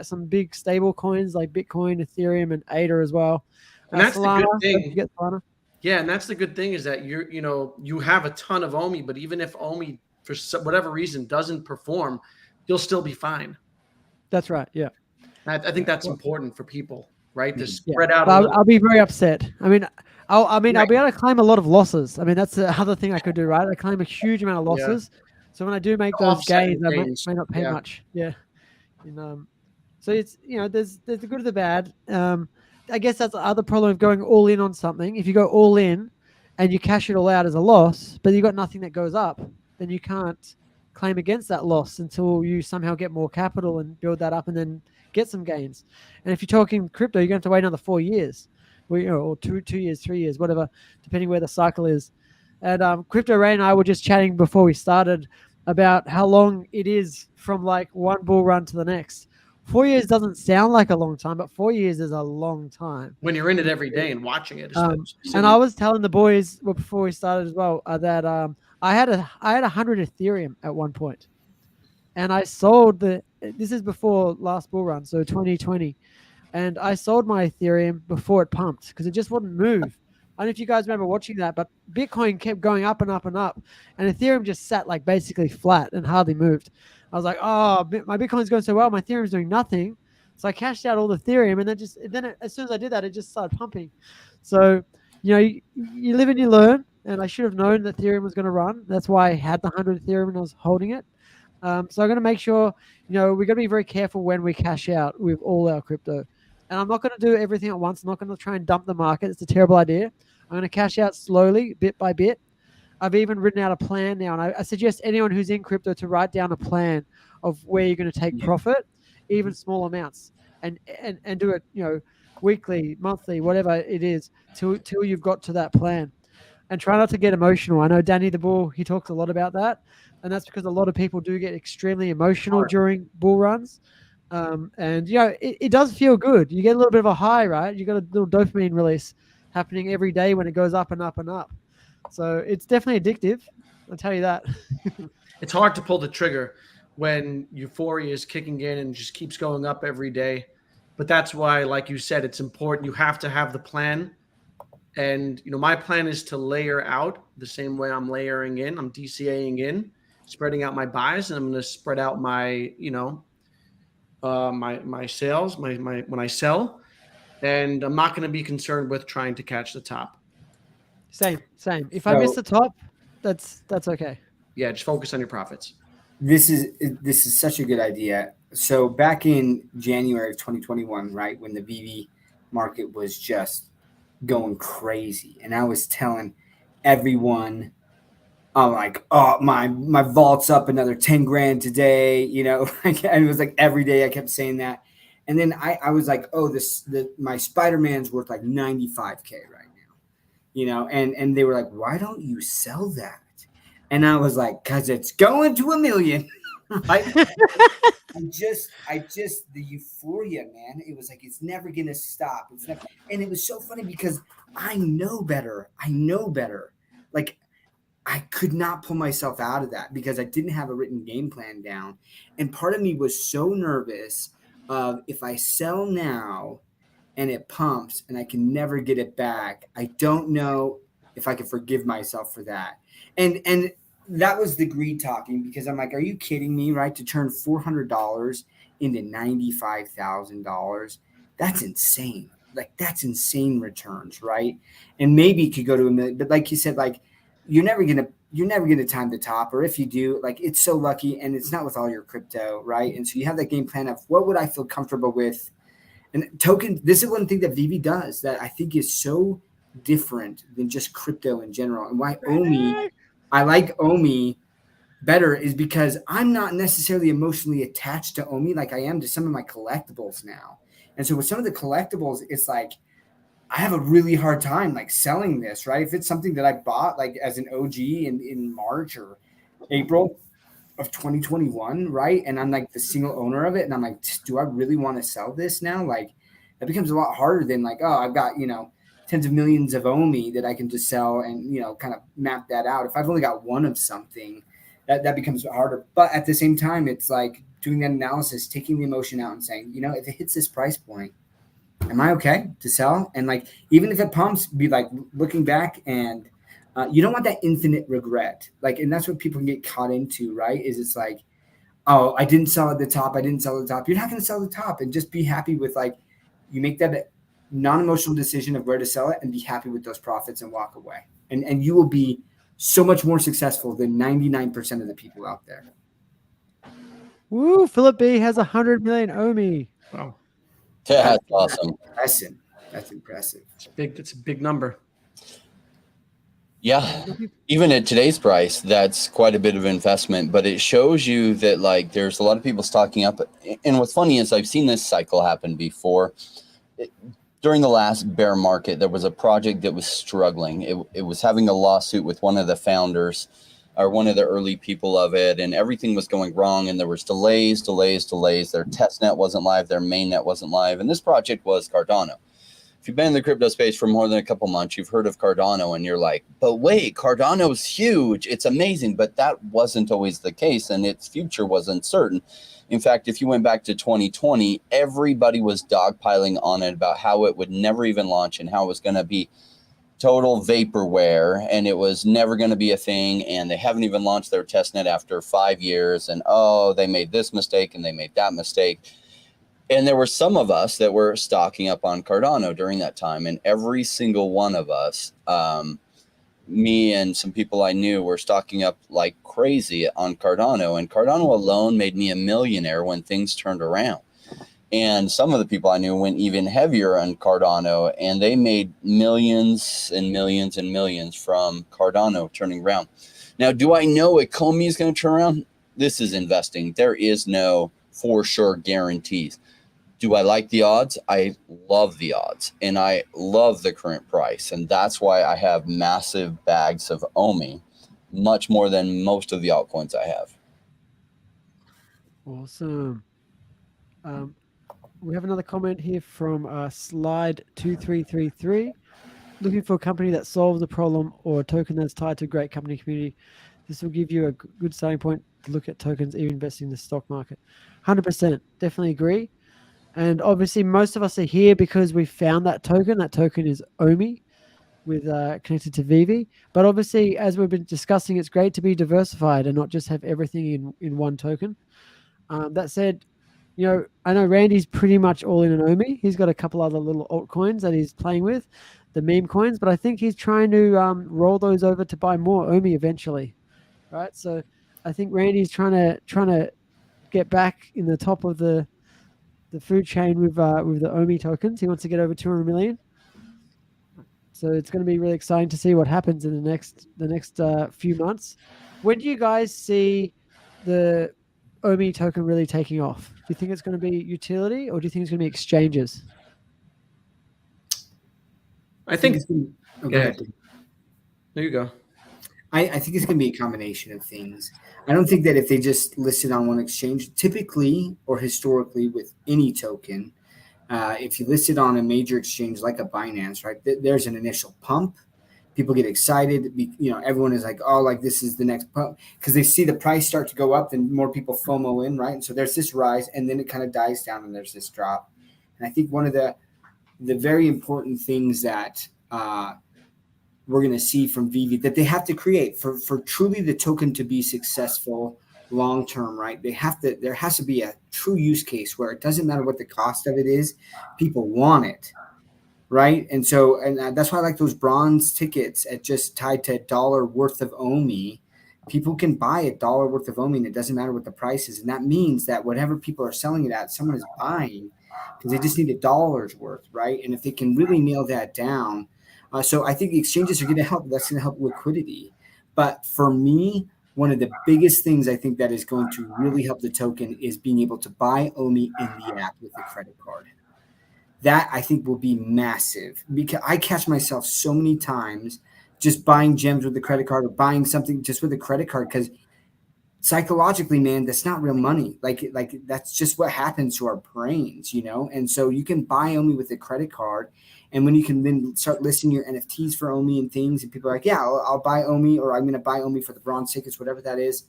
some big stable coins like Bitcoin, Ethereum, and ADA as well. And that's Solana, the good thing. Yeah, and that's the good thing is that you have a ton of OMI, but even if OMI for whatever reason doesn't perform, you'll still be fine. That's right. Yeah, I think that's important for people, right? To spread out. I'll be very upset. I'll be able to claim a lot of losses. I mean, that's the other thing I could do, right? I claim a huge amount of losses. Yeah. So when I do make those gains, I may not pay much. Yeah. So it's there's the good and the bad. I guess that's the other problem of going all in on something. If you go all in and you cash it all out as a loss, but you've got nothing that goes up, then you can't claim against that loss until you somehow get more capital and build that up and then get some gains. And if you're talking crypto, you're going to have to wait another 4 years, or 2 years, 3 years, whatever, depending where the cycle is. And Crypto Ray and I were just chatting before we started about how long it is from like one bull run to the next. 4 years doesn't sound like a long time, but 4 years is a long time. When you're in it every day and watching it. And I was telling the boys before we started as well that I had 100 Ethereum at one point, and I sold this is before last bull run, so 2020, and I sold my Ethereum before it pumped because it just wouldn't move. I don't know if you guys remember watching that, but Bitcoin kept going up and up and up, and Ethereum just sat like basically flat and hardly moved. I was like, oh, my Bitcoin's going so well, my Ethereum's doing nothing. So I cashed out all the Ethereum, and then as soon as I did that, it just started pumping. So, you live and you learn, and I should have known that Ethereum was going to run. That's why I had the 100 Ethereum and I was holding it. So I'm going to make sure, we're going to be very careful when we cash out with all our crypto. And I'm not going to do everything at once. I'm not going to try and dump the market. It's a terrible idea. I'm going to cash out slowly, bit by bit. I've even written out a plan now, and I suggest anyone who's in crypto to write down a plan of where you're going to take profit, even small amounts, and do it, weekly, monthly, whatever it is, till you've got to that plan. And try not to get emotional. I know Danny the Bull, he talks a lot about that, and that's because a lot of people do get extremely emotional during bull runs. And it does feel good. You get a little bit of a high, right? You got a little dopamine release happening every day when it goes up and up and up. So it's definitely addictive. I'll tell you that. It's hard to pull the trigger when euphoria is kicking in and just keeps going up every day. But that's why, like you said, it's important. You have to have the plan. And, my plan is to layer out the same way I'm layering in. I'm DCAing in, spreading out my buys, and I'm going to spread out my, my sales, my when I sell. And I'm not going to be concerned with trying to catch the top. Same. If I miss the top, that's okay. Yeah, just focus on your profits. This is such a good idea. So back in January of 2021, right, when the Vivi market was just going crazy, and I was telling everyone I'm like, oh, my vault's up another 10 grand today, you know. And it was like every day I kept saying that. And then I was like, oh, my Spider-Man's worth like 95K right now, you know. And they were like, why don't you sell that? And I was like, because it's going to 1 million. Right? I just the euphoria, man. It was like, it's never gonna stop. It's never, and it was so funny because I know better. Like, I could not pull myself out of that because I didn't have a written game plan down. And part of me was so nervous of, if I sell now and it pumps and I can never get it back, I don't know if I can forgive myself for that. And that was the greed talking, because I'm like, are you kidding me, right? To turn $400 into $95,000, that's insane. Like, that's insane returns, right? And maybe it could go to $1 million, but like you said, like, you're never gonna time the top, or if you do, like, it's so lucky, and it's not with all your crypto, right? And so you have that game plan of, what would I feel comfortable with? And token, this is one thing that Vivi does that I think is so different than just crypto in general, and why I like OMI better is because I'm not necessarily emotionally attached to OMI like I am to some of my collectibles now. And so with some of the collectibles, it's like, I have a really hard time like selling this, right? If it's something that I bought like as an OG in March or April of 2021, right? And I'm like the single owner of it, and I'm like, do I really want to sell this now? Like, that becomes a lot harder than like, oh, I've got, you know, tens of millions of OMI that I can just sell and, you know, kind of map that out. If I've only got one of something, that becomes harder. But at the same time, it's like doing that analysis, taking the emotion out and saying, you know, if it hits this price point, am I okay to sell? And like, even if it pumps, be like looking back, and you don't want that infinite regret. Like, and that's what people can get caught into, right? Is it's like, oh, I didn't sell at the top. You're not going to sell the top, and just be happy with, like, you make that non-emotional decision of where to sell it and be happy with those profits and walk away. And you will be so much more successful than 99% of the people out there. Woo, Philip B has 100 million OMI. Wow. Yeah, that's awesome. That's impressive. It's a big number. Yeah, even at today's price, that's quite a bit of investment, but it shows you that, like, there's a lot of people stocking up. And what's funny is I've seen this cycle happen before. During the last bear market, there was a project that was struggling. It was having a lawsuit with one of the founders, or one of the early people of it, and everything was going wrong, and there was delays. Their test net wasn't live, their main net wasn't live, and this project was Cardano. If you've been in the crypto space for more than a couple months, you've heard of Cardano, and you're like, but wait, Cardano's huge. It's amazing. But that wasn't always the case, and its future wasn't certain. In fact, if you went back to 2020, everybody was dogpiling on it about how it would never even launch and how it was going to be total vaporware and it was never going to be a thing. And they haven't even launched their testnet after 5 years. And, oh, they made this mistake and they made that mistake. And there were some of us that were stocking up on Cardano during that time. And every single one of us, me and some people I knew, were stocking up like crazy on Cardano. And Cardano alone made me a millionaire when things turned around. And some of the people I knew went even heavier on Cardano, and they made millions and millions and millions from Cardano turning around. Now, do I know ECOMI is going to turn around? This is investing. There is no for sure guarantees. Do I like the odds? I love the odds, and I love the current price. And that's why I have massive bags of OMI, much more than most of the altcoins I have. Awesome. We have another comment here from Slide 2333. Looking for a company that solves a problem or a token that's tied to a great company community. This will give you a good starting point to look at tokens, even investing in the stock market. 100%. Definitely agree. And obviously, most of us are here because we found that token. That token is OMI, with connected to Vivi. But obviously, as we've been discussing, it's great to be diversified and not just have everything in one token. That said, you know, I know Randy's pretty much all in an OMI. He's got a couple other little altcoins that he's playing with, the meme coins, but I think he's trying to roll those over to buy more OMI eventually, right? So I think Randy's trying to get back in the top of the food chain with the OMI tokens. He wants to get over 200 million. So it's going to be really exciting to see what happens in the next few months. When do you guys see the OMI token really taking off? Do you think it's going to be utility, or do you think it's going to be exchanges? I think. Go ahead. There you go. I think it's going to be a combination of things. I don't think that if they just listed on one exchange, typically or historically with any token, if you list it on a major exchange like a Binance, right, there's an initial pump. People get excited. Everyone is like, oh, like this is the next pump, because they see the price start to go up, then more people FOMO in, right? And so there's this rise, and then it kind of dies down, and there's this drop. And I think one of the very important things that we're going to see from Vivi that they have to create for truly the token to be successful long term, right? There has to be a true use case where it doesn't matter what the cost of it is, people want it, right? And so, and that's why I like those bronze tickets at just tied to $1 worth of OMI. People can buy $1 worth of OMI, and it doesn't matter what the price is. And that means that whatever people are selling it at, someone is buying because they just need $1 worth, right? And if they can really nail that down. So I think the exchanges are going to help. That's going to help liquidity. But for me, one of the biggest things I think that is going to really help the token is being able to buy OMI in the app with a credit card. That I think will be massive, because I catch myself so many times just buying gems with the credit card or buying something just with a credit card, because psychologically, man, that's not real money. Like that's just what happens to our brains, And so you can buy OMI with a credit card. And when you can then start listing your NFTs for OMI and things, and people are like, yeah, I'll buy OMI, or I'm going to buy OMI for the bronze tickets, whatever that is.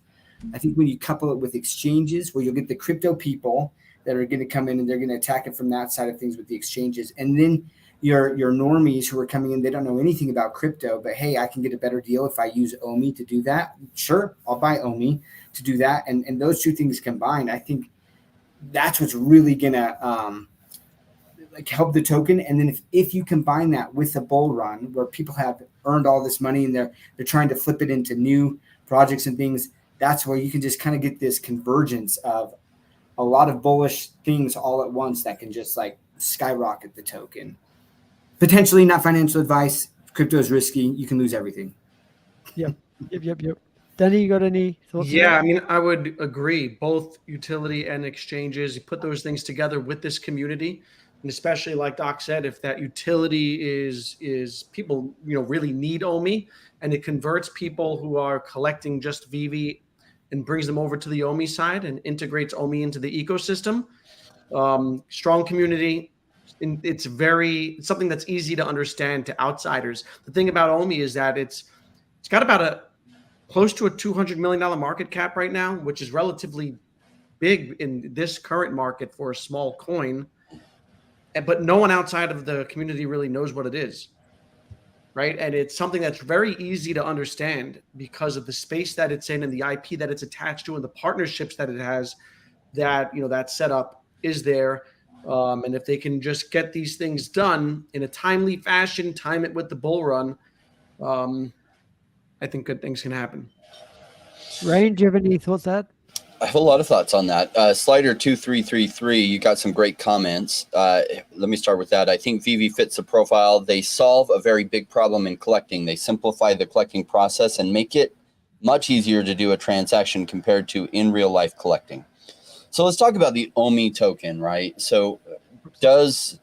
I think when you couple it with exchanges, where you'll get the crypto people that are going to come in and they're going to attack it from that side of things with the exchanges. And then your normies who are coming in, they don't know anything about crypto, but hey, I can get a better deal if I use OMI to do that. Sure, I'll buy OMI to do that. And those two things combined, I think that's what's really going to help the token. And then if you combine that with a bull run where people have earned all this money and they're trying to flip it into new projects and things, that's where you can just kind of get this convergence of a lot of bullish things all at once that can just like skyrocket the token. Potentially not financial advice. Crypto is risky. You can lose everything. Yep. Danny, you got any thoughts? Yeah, I mean, I would agree. Both utility and exchanges, you put those things together with this community. And especially like Doc said, if that utility is people, really need OMI, and it converts people who are collecting just Vivi and brings them over to the OMI side and integrates OMI into the ecosystem. Strong community. And it's something that's easy to understand to outsiders. The thing about OMI is that it's got about close to a $200 million market cap right now, which is relatively big in this current market for a small coin. But no one outside of the community really knows what it is, right? And it's something that's very easy to understand because of the space that it's in and the IP that it's attached to and the partnerships that it has, that, that setup is there. And if they can just get these things done in a timely fashion, time it with the bull run, I think good things can happen. Rain, do you have any thoughts on that? I have a lot of thoughts on that. Slider 2333, you got some great comments. Let me start with that. I think Vivi fits the profile. They solve a very big problem in collecting. They simplify the collecting process and make it much easier to do a transaction compared to in real life collecting. So let's talk about the OMI token, right? So there's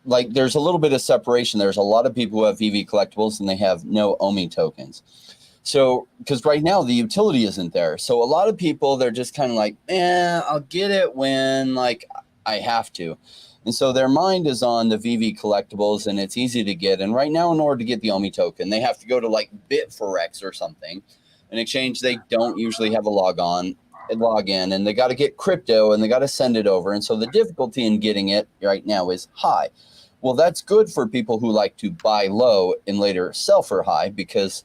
a little bit of separation. There's a lot of people who have Vivi collectibles and they have no OMI tokens. So, because right now the utility isn't there. So a lot of people, they're just kind of like, I'll get it when I have to. And so their mind is on the Vivi collectibles and it's easy to get. And right now, in order to get the OMI token, they have to go to Bitforex or something, an exchange they don't usually have a log in, and they got to get crypto and they got to send it over. And so the difficulty in getting it right now is high. Well, that's good for people who like to buy low and later sell for high, because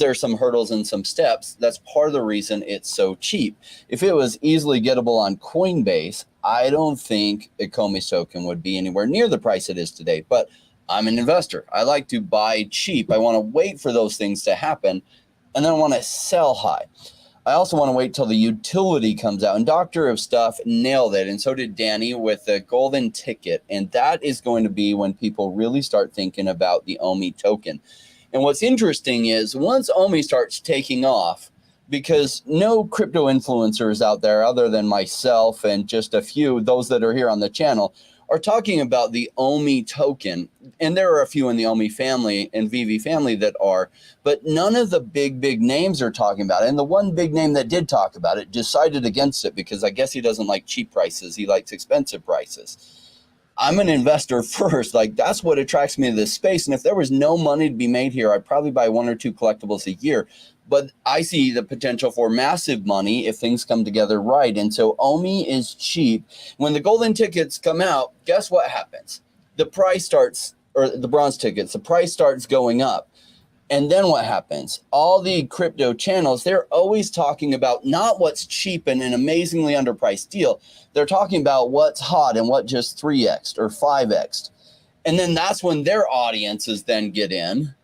there's some hurdles and some steps. That's part of the reason it's so cheap. If it was easily gettable on Coinbase, I don't think ECOMIVERSE token would be anywhere near the price it is today. But I'm an investor. I like to buy cheap. I want to wait for those things to happen, and then I want to sell high. I also want to wait till the utility comes out. And Doctor of Stuff nailed it. And so did Danny with the golden ticket. And that is going to be when people really start thinking about the OMI token. And what's interesting is once OMI starts taking off, because no crypto influencers out there other than myself and just a few, those that are here on the channel, are talking about the OMI token. And there are a few in the OMI family and Vivi family that are, but none of the big names are talking about it. And the one big name that did talk about it decided against it because I guess he doesn't like cheap prices. He likes expensive prices. I'm an investor first. Like, that's what attracts me to this space. And if there was no money to be made here, I'd probably buy 1 or 2 collectibles a year. But I see the potential for massive money if things come together right. And so OMI is cheap. When the golden tickets come out, guess what happens? The price starts, or the bronze tickets, the price starts going up. And then what happens? All the crypto channels, they're always talking about not what's cheap and an amazingly underpriced deal. They're talking about what's hot and what just 3x'd or 5x'd. And then that's when their audiences then get in.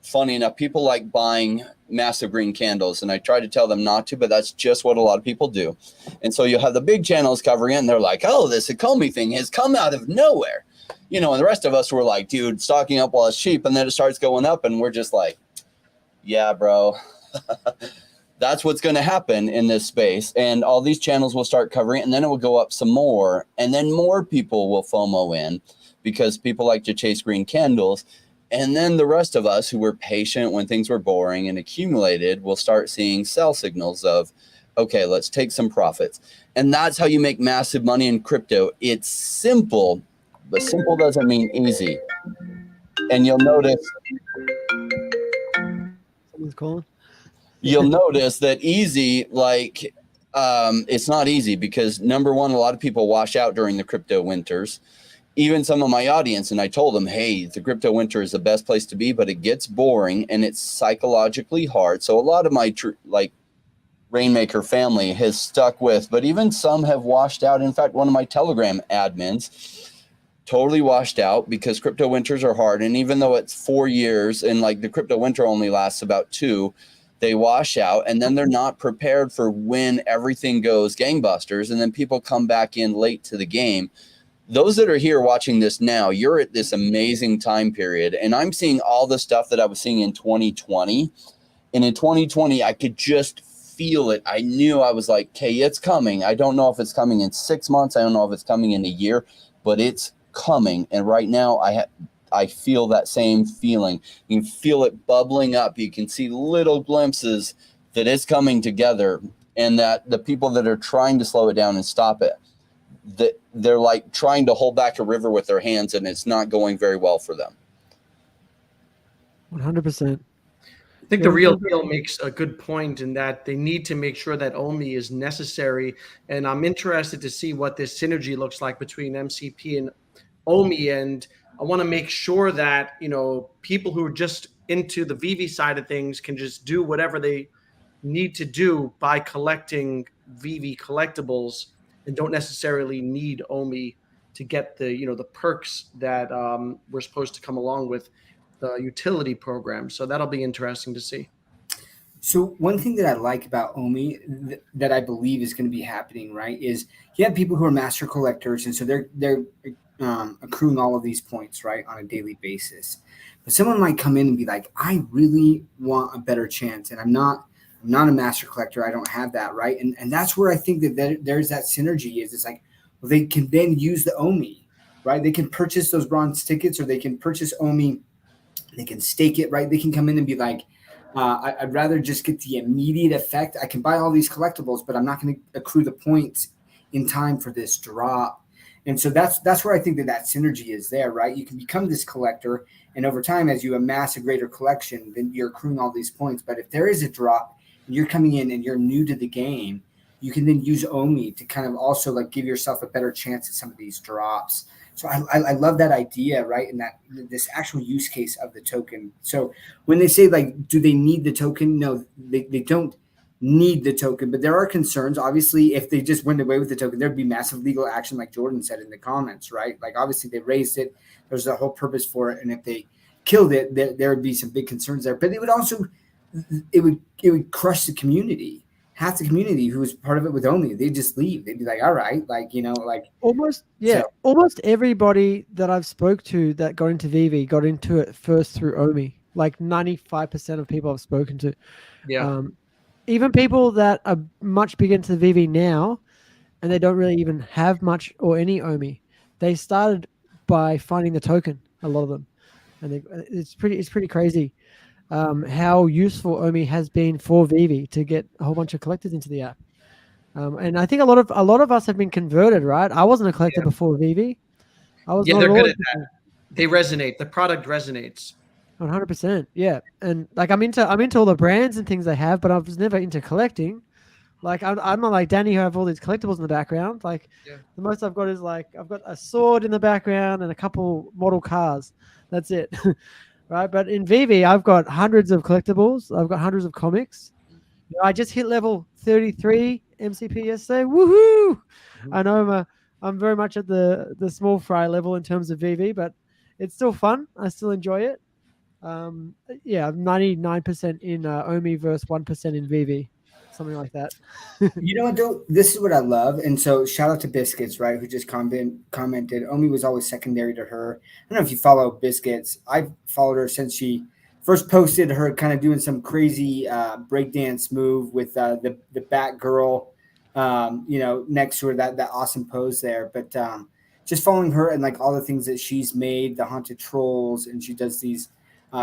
Funny enough, people like buying massive green candles, and I try to tell them not to, but that's just what a lot of people do. And so you'll have the big channels covering it, and they're like, oh, this ECOMI thing has come out of nowhere. You know, and the rest of us were like, dude, stocking up while it's cheap, and then it starts going up, and we're just like, yeah, bro. That's what's going to happen in this space. And all these channels will start covering it, and then it will go up some more, and then more people will FOMO in because people like to chase green candles. And then the rest of us who were patient when things were boring and accumulated will start seeing sell signals of, okay, let's take some profits. And that's how you make massive money in crypto. It's simple, but simple doesn't mean easy. And you'll notice, Someone's calling. you'll notice that easy, like, it's not easy because number one, a lot of people wash out during the crypto winters. Even some of my audience, and I told them, hey, the crypto winter is the best place to be, but it gets boring and it's psychologically hard. So a lot of my Rainmaker family has stuck with, but even some have washed out. In fact, one of my Telegram admins totally washed out because crypto winters are hard. And even though it's 4 years and like the crypto winter only lasts about 2, they wash out and then they're not prepared for when everything goes gangbusters. And then people come back in late to the game. Those that are here watching this now, you're at this amazing time period. And I'm seeing all the stuff that I was seeing in 2020. And in 2020, I could just feel it. I knew, I was like, okay, it's coming. I don't know if it's coming in 6 months. I don't know if it's coming in a year, but it's coming. And right now I feel that same feeling. You can feel it bubbling up. You can see little glimpses that it's coming together, and that the people that are trying to slow it down and stop it, that they're like trying to hold back a river with their hands, and it's not going very well for them. 100%. I think the real deal makes a good point in that they need to make sure that OMI is necessary. And I'm interested to see what this synergy looks like between MCP and OMI. And I want to make sure that, you know, people who are just into the Vivi side of things can just do whatever they need to do by collecting Vivi collectibles and don't necessarily need OMI to get the, you know, the perks that we're supposed to come along with the utility program. So that'll be interesting to see. So one thing that I like about OMI that I believe is going to be happening, right, is you have people who are master collectors, and so they're accruing all of these points, right, on a daily basis. But someone might come in and be like, I really want a better chance, and I'm not a master collector. I don't have that, right? And that's where I think that there's that synergy is. It's like, well, they can then use the OMI, right? They can purchase those bronze tickets, or they can purchase OMI. They can stake it, right? They can come in and be like, I'd rather just get the immediate effect. I can buy all these collectibles, but I'm not going to accrue the points in time for this drop. And so that's where I think that synergy is there, right? You can become this collector, and over time, as you amass a greater collection, then you're accruing all these points. But if there is a drop and you're coming in and you're new to the game, you can then use OMI to kind of also like give yourself a better chance at some of these drops. So I love that idea, right? And that this actual use case of the token. So when they say like, do they need the token? No, they don't need the token, but there are concerns. Obviously, if they just went away with the token, there'd be massive legal action, like Jordan said in the comments, right? Like obviously they raised it. There's a whole purpose for it. And if they killed it, there would be some big concerns there. But it would also, it would crush the community. half the community who was part of it with Omi, they just leave. They'd be like, all right, like, you know, like Almost So- almost everybody that I've spoke to that got into Vivi got into it first through Omi. Like 95% of people I've spoken to. Yeah. Even people that are much bigger into Vivi now, and they don't really even have much or any Omi. They started by finding the token. A lot of them, and it's pretty crazy how useful Omi has been for Vivi to get a whole bunch of collectors into the app. And I think a lot of us have been converted, right? I wasn't a collector before Vivi. I was not they're at good all at that. They resonate. The product resonates. 100%. Yeah, and like I'm into all the brands and things they have, but I was never into collecting. Like I'm not like Danny who have all these collectibles in the background. Like the most I've got is like I've got a sword in the background and a couple model cars. That's it. Right. But in Vivi, I've got hundreds of collectibles. I've got hundreds of comics. You know, I just hit level 33 MCP yesterday. Woohoo! I know I'm very much at the small fry level in terms of Vivi, but it's still fun. I still enjoy it. Yeah, 99% in Omiverse, 1% in Vivi. Something like that. You know what, though? This is what I love. And so shout out to Biscuits, right, who just commented. Omi was always secondary to her. I don't know if you follow Biscuits. I've followed her since she first posted her kind of doing some crazy breakdance move with the Batgirl, you know, next to her, that awesome pose there. But just following her and like all the things that she's made, the Haunted Trolls, and she does these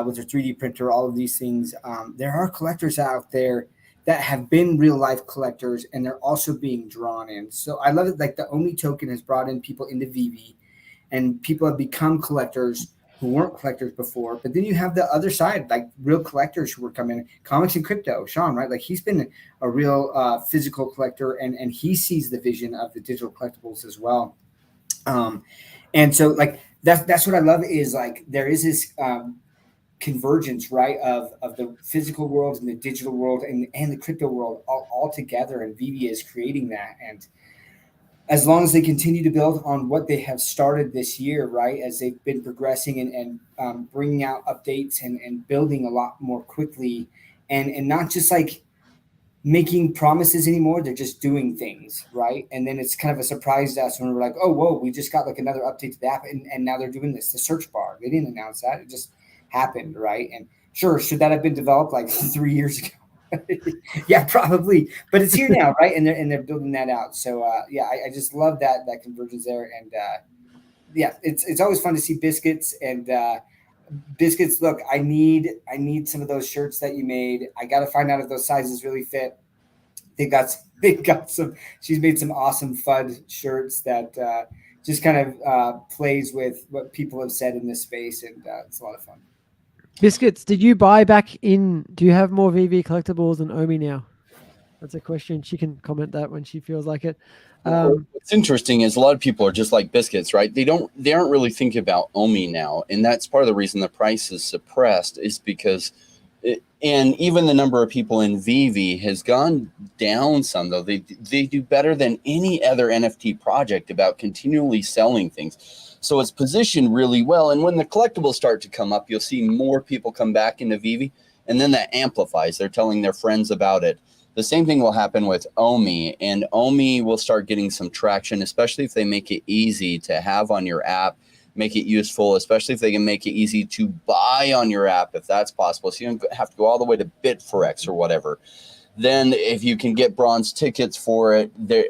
with her 3D printer, all of these things. There are collectors out there that have been real life collectors, and they're also being drawn in. So I love it. Like the Omi token has brought in people into Vivi, and people have become collectors who weren't collectors before. But then you have the other side, like real collectors who were coming, comics and crypto. Sean, right? Like he's been a real physical collector, and he sees the vision of the digital collectibles as well. And so like that's what I love is like there is this convergence, right, of the physical world and the digital world and the crypto world all together, and Vivi is creating that. And as long as they continue to build on what they have started this year, right, as they've been progressing and bringing out updates and building a lot more quickly, and not just like making promises anymore, they're just doing things, right? And then it's kind of a surprise to us when we're like, oh, whoa, we just got like another update to the app, and now they're doing this, the search bar. They didn't announce that. It just happened, right? And sure, should that have been developed like 3 years ago? Yeah, probably, but it's here now, right? And they're building that out. So yeah, I just love that convergence there, and yeah, it's always fun to see Biscuits and Biscuits. Look, I need some of those shirts that you made. I got to find out if those sizes really fit. They got some. She's made some awesome FUD shirts that just kind of plays with what people have said in this space, and it's a lot of fun. Biscuits, did you buy back in? Do you have more VV collectibles than Omi now? That's a question. She can comment that when she feels like it. What's interesting is a lot of people are just like Biscuits, right? They aren't really thinking about Omi now, and that's part of the reason the price is suppressed is because, and even the number of people in Vivi has gone down some. Though they do better than any other NFT project about continually selling things. So it's positioned really well. And when the collectibles start to come up, you'll see more people come back into Vivi, and then that amplifies. They're telling their friends about it. The same thing will happen with Omi, and Omi will start getting some traction, especially if they make it easy to have on your app, make it useful, especially if they can make it easy to buy on your app, if that's possible. So you don't have to go all the way to Bitforex or whatever. Then if you can get bronze tickets for it, there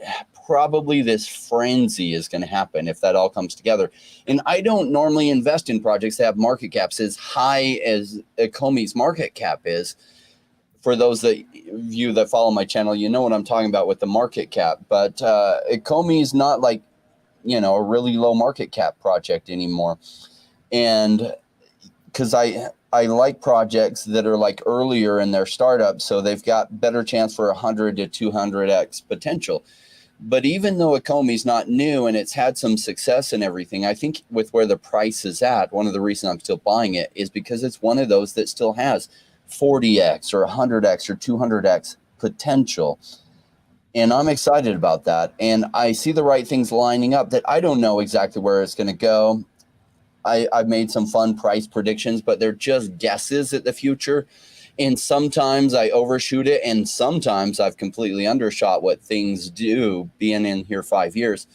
probably this frenzy is going to happen if that all comes together. And I don't normally invest in projects that have market caps as high as ECOMIVERSE's market cap is. For those of you that follow my channel, you know what I'm talking about with the market cap. But ECOMI is not like, you know, a really low market cap project anymore. And because I like projects that are like earlier in their startup, so they've got better chance for 100 to 200x potential. But even though ECOMI is not new and it's had some success and everything, I think with where the price is at, one of the reasons I'm still buying it is because it's one of those that still has 40x or 100x or 200x potential. And I'm excited about that. And I see the right things lining up that I don't know exactly where it's going to go. I've made some fun price predictions, but they're just guesses at the future. And sometimes I overshoot it, and sometimes I've completely undershot what things do, being in here 5 years.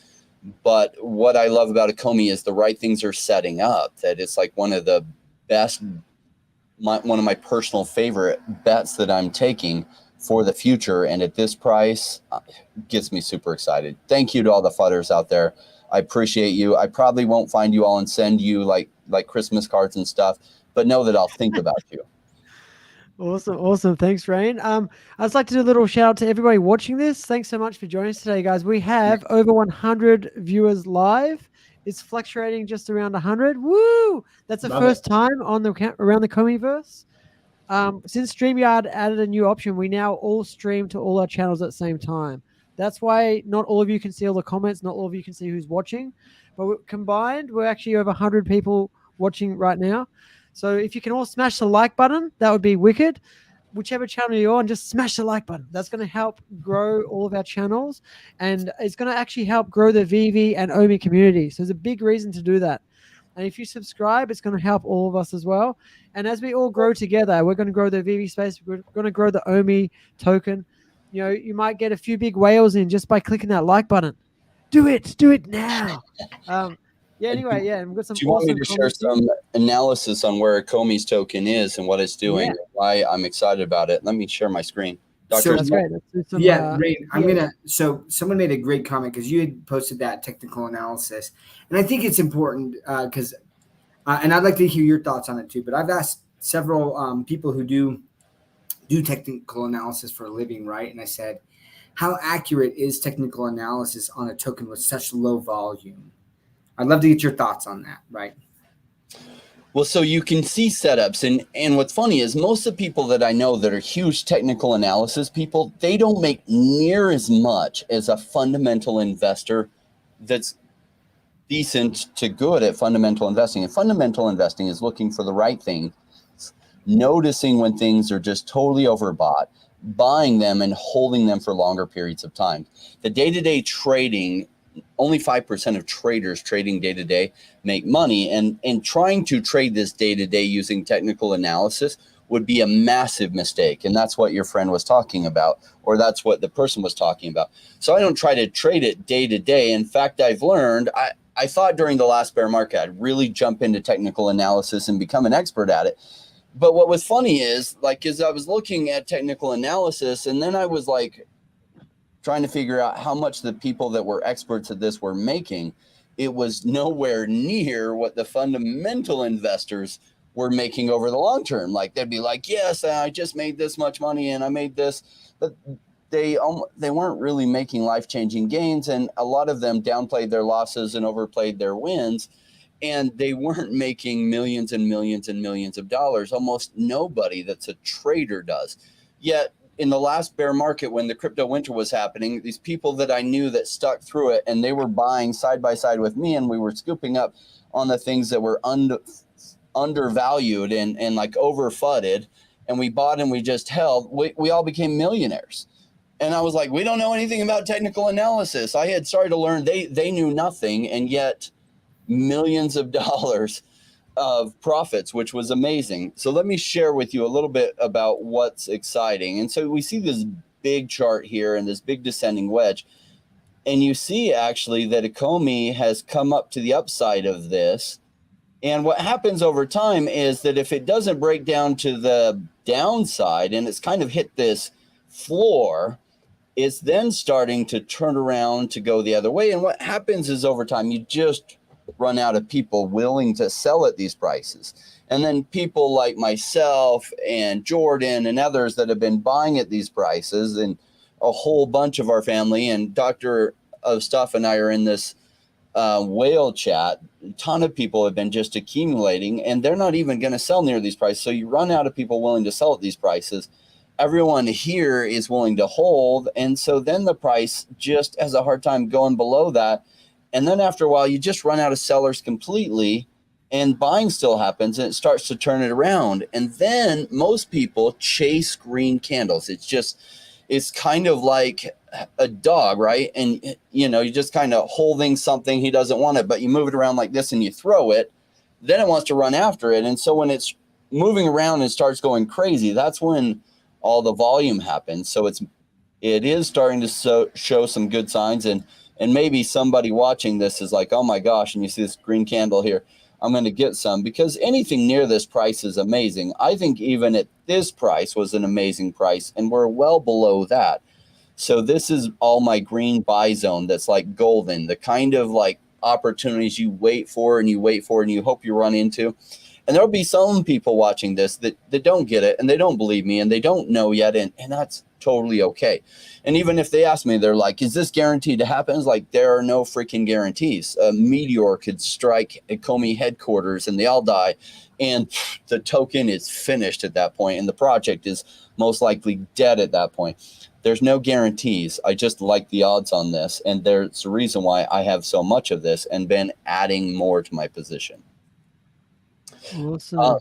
But what I love about ECOMI is the right things are setting up, that it's like one of the best, one of my personal favorite bets that I'm taking for the future. And at this price, gets me super excited. Thank you to all the FUDders out there. I appreciate you. I probably won't find you all and send you like Christmas cards and stuff, but know that I'll think about you. Awesome. Thanks, Rain. I'd like to do a little shout out to everybody watching this. Thanks so much for joining us today, guys. We have over 100 viewers live. It's fluctuating just around 100. Woo! That's the first time on the around the Comiverse. Since StreamYard added a new option, we now all stream to all our channels at the same time. That's why not all of you can see all the comments, not all of you can see who's watching. But combined, we're actually over 100 people watching right now. So if you can all smash the like button, that would be wicked. Whichever channel you're on, just smash the like button. That's going to help grow all of our channels. And it's going to actually help grow the Vivi and Omi community. So there's a big reason to do that. And if you subscribe, it's going to help all of us as well. And as we all grow together, we're going to grow the Vivi space. We're going to grow the Omi token. You know, you might get a few big whales in just by clicking that like button. Do it now. Anyway, and we've got some. Do you want me to share some analysis on where ECOMI's token is and what it's doing, and why I'm excited about it? Let me share my screen. Dr. That's great. Rain, so someone made a great comment because you had posted that technical analysis, and I think it's important because, and I'd like to hear your thoughts on it too. But I've asked several people who do technical analysis for a living, right? And I said, how accurate is technical analysis on a token with such low volume? I'd love to get your thoughts on that, right? Well, so you can see setups. And what's funny is most of the people that I know that are huge technical analysis people, they don't make near as much as a fundamental investor that's decent to good at fundamental investing. And fundamental investing is looking for the right thing, noticing when things are just totally overbought, buying them and holding them for longer periods of time. The day-to-day trading, only 5% of traders trading day-to-day make money, and trying to trade this day-to-day using technical analysis would be a massive mistake. And that's what your friend was talking about, or that's what the person was talking about. So I don't try to trade it day-to-day. In fact, I've learned, I thought during the last bear market, I'd really jump into technical analysis and become an expert at it. But what was funny is I was looking at technical analysis, and then I was trying to figure out how much the people that were experts at this were making. It was nowhere near what the fundamental investors were making over the long term. They'd be like, yes, I just made this much money and I made this, but they weren't really making life-changing gains. And a lot of them downplayed their losses and overplayed their wins. And they weren't making millions and millions and millions of dollars. Almost nobody that's a trader does. Yet in the last bear market, when the crypto winter was happening, these people that I knew that stuck through it, and they were buying side by side with me, and we were scooping up on the things that were undervalued and over FUDded, and we bought and we just held, we all became millionaires. And I was like, we don't know anything about technical analysis. I had started to learn they knew nothing, and yet millions of dollars of profits, which was amazing. So let me share with you a little bit about what's exciting. And so we see this big chart here and this big descending wedge. And you see actually that ECOMI has come up to the upside of this. And what happens over time is that if it doesn't break down to the downside and it's kind of hit this floor, it's then starting to turn around to go the other way. And what happens is over time, you just run out of people willing to sell at these prices. And then people like myself and Jordan and others that have been buying at these prices, and a whole bunch of our family, and Dr. of Stuff and I are in this whale chat. A ton of people have been just accumulating, and they're not even going to sell near these prices. So you run out of people willing to sell at these prices. Everyone here is willing to hold. And so then the price just has a hard time going below that. And then after a while, you just run out of sellers completely, and buying still happens, and it starts to turn it around. And then most people chase green candles. It's kind of like a dog, right? And, you're just kind of holding something. He doesn't want it, but you move it around like this and you throw it. Then it wants to run after it. And so when it's moving around and starts going crazy, that's when all the volume happens. So it is starting to show some good signs, and maybe somebody watching this is like, oh my gosh, and you see this green candle here, I'm going to get some, because anything near this price is amazing. I think even at this price was an amazing price, and we're well below that. So this is all my green buy zone that's like golden, the kind of like opportunities you wait for and you hope you run into. And there'll be some people watching this that don't get it, and they don't believe me, and they don't know yet, and that's totally okay. And even if they ask me, they're like, is this guaranteed to happen? It's like, there are no freaking guarantees. A meteor could strike ECOMI headquarters and they all die, and the token is finished at that point, and the project is most likely dead at that point. There's no guarantees. I just like the odds on this, and there's a reason why I have so much of this and been adding more to my position. Awesome. I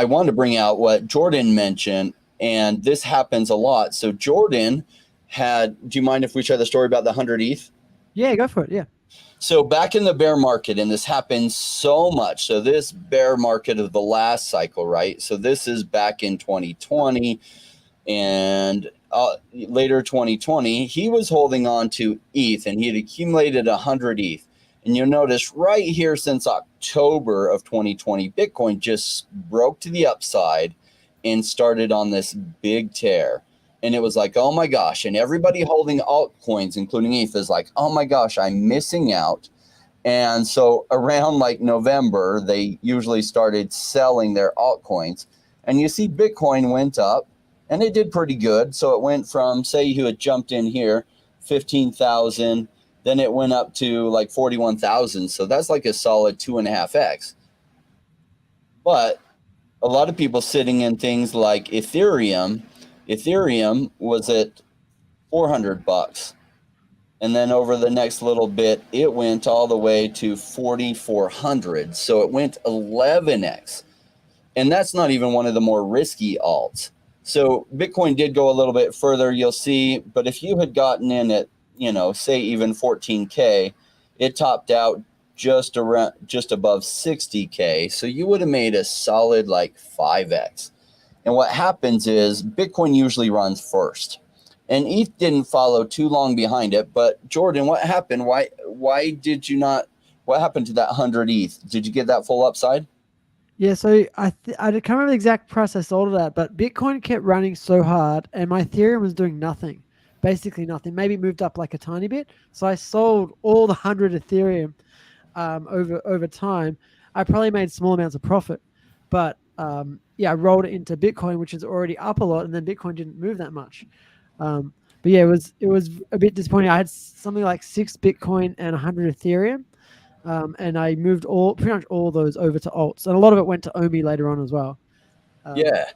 wanted to bring out what Jordan mentioned, and this happens a lot. So Jordan do you mind if we share the story about the 100 ETH? Yeah, go for it. Yeah. So back in the bear market, and this happens so much. So this bear market of the last cycle, right? So this is back in 2020 and later 2020, he was holding on to ETH, and he had accumulated 100 ETH. And you'll notice right here, since October of 2020, Bitcoin just broke to the upside and started on this big tear. And it was like, oh my gosh. And everybody holding altcoins, including ETH, is like, oh my gosh, I'm missing out. And so around like November, they usually started selling their altcoins. And you see Bitcoin went up, and it did pretty good. So it went from, say you had jumped in here, 15,000, then it went up to like 41,000. So that's like a solid 2.5x. But a lot of people sitting in things like Ethereum was at $400. And then over the next little bit, it went all the way to 4,400. So it went 11x. And that's not even one of the more risky alts. So Bitcoin did go a little bit further, you'll see. But if you had gotten in at, say even 14K, it topped out just above 60K. So you would have made a solid like 5x. And what happens is Bitcoin usually runs first, and ETH didn't follow too long behind it. But Jordan, what happened? Why did you not? What happened to that 100 ETH? Did you get that full upside? Yeah, so I can't remember the exact price I sold it at, but Bitcoin kept running so hard, and my Ethereum was doing nothing, basically nothing. Maybe moved up like a tiny bit. So I sold all the 100 Ethereum over time. I probably made small amounts of profit, but I rolled it into Bitcoin, which is already up a lot, and then Bitcoin didn't move that much. But yeah, it was a bit disappointing. I had something like 6 Bitcoin and 100 Ethereum. And I moved pretty much all those over to alts, and a lot of it went to OMI later on as well. Yeah.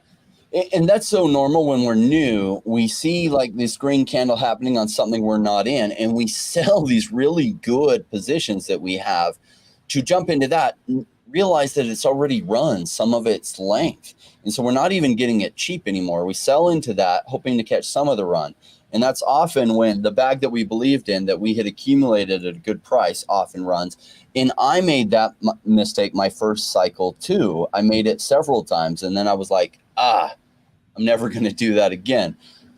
And that's so normal when we're new. We see like this green candle happening on something we're not in, and we sell these really good positions that we have to jump into that, realize that it's already run some of its length. And so we're not even getting it cheap anymore. We sell into that, hoping to catch some of the run. And that's often when the bag that we believed in, that we had accumulated at a good price, often runs. And I made that mistake my first cycle too. I made it several times. And then I was like, I'm never going to do that again.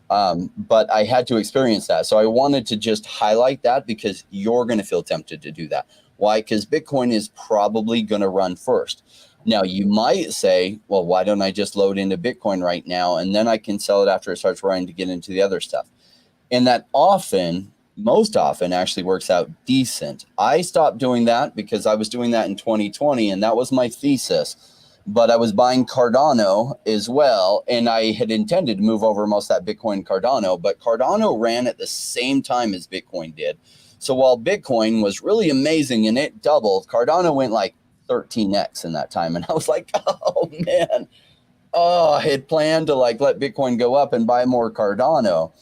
But I had to experience that. So I wanted to just highlight that, because you're going to feel tempted to do that. Why? Because Bitcoin is probably going to run first. Now, you might say, well, why don't I just load into Bitcoin right now, and then I can sell it after it starts running to get into the other stuff? And that most often actually works out decent. I stopped doing that because I was doing that in 2020, and that was my thesis. But I was buying Cardano as well, and I had intended to move over most of that Bitcoin Cardano, but Cardano ran at the same time as Bitcoin did. So while Bitcoin was really amazing and it doubled, Cardano went like 13x in that time. And I was like, oh man, I had planned to like let Bitcoin go up and buy more Cardano.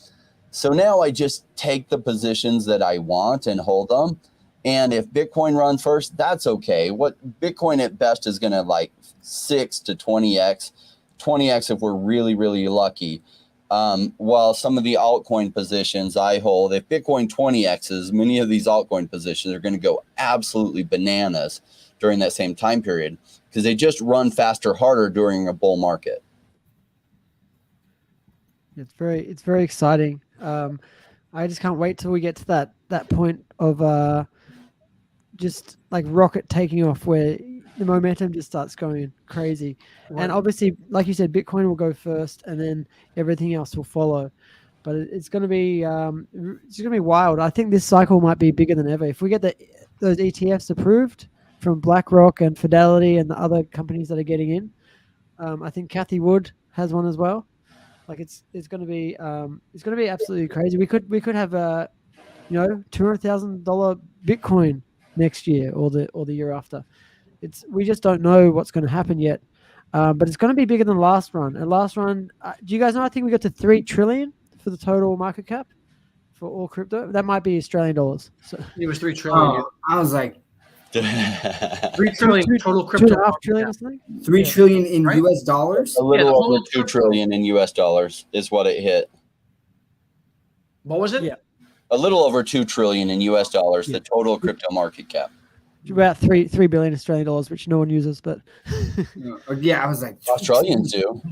So now I just take the positions that I want and hold them. And if Bitcoin runs first, that's okay. What Bitcoin at best is going to like 6 to 20x if we're really, really lucky. While some of the altcoin positions I hold, if Bitcoin 20x's, many of these altcoin positions are going to go absolutely bananas during that same time period. because they just run faster, harder during a bull market. It's very exciting. I just can't wait till we get to that point of just like rocket taking off, where the momentum just starts going crazy. Right. And obviously, like you said, Bitcoin will go first, and then everything else will follow. But it's going to be wild. I think this cycle might be bigger than ever if we get those ETFs approved from BlackRock and Fidelity and the other companies that are getting in. I think Kathy Wood has one as well. Like it's going to be absolutely crazy. We could have $200,000 Bitcoin next year or the year after. We just don't know what's going to happen yet. But it's going to be bigger than the last run. And last run, do you guys know? I think we got to 3 trillion for the total market cap for all crypto. That might be Australian dollars. So it was 3 trillion. I was like, 3 trillion total crypto. 2.5 trillion or something. 3 trillion in US dollars. A little over 2 trillion in US dollars is what it hit. What was it? Yeah. A little over 2 trillion in US dollars, the total crypto market cap. About 3 billion Australian dollars, which no one uses, but Yeah, I was like, Australians do.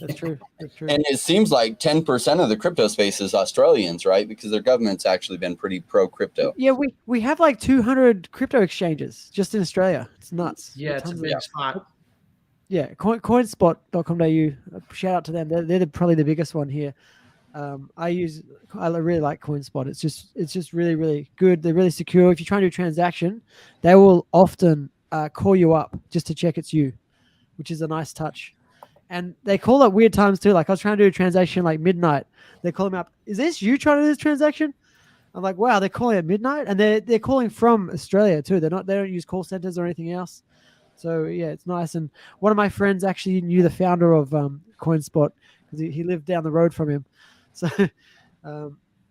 that's true. That's true. And it seems like 10% of the crypto space is Australians, right? Because their government's actually been pretty pro crypto. Yeah, we have like 200 crypto exchanges just in Australia. It's nuts. Yeah, it's a big spot. Yeah, coinspot.com.au. Shout out to them. They're probably the biggest one here. I really like CoinSpot. It's just really, really good. They're really secure. If you're trying to do a transaction, they will often call you up just to check it's you, which is a nice touch. And they call at weird times too. Like I was trying to do a transaction like midnight. They call me up. Is this you trying to do this transaction? I'm like, wow, they're calling at midnight, and they're calling from Australia too. They don't use call centers or anything else. So yeah, it's nice. And one of my friends actually knew the founder of CoinSpot because he lived down the road from him. So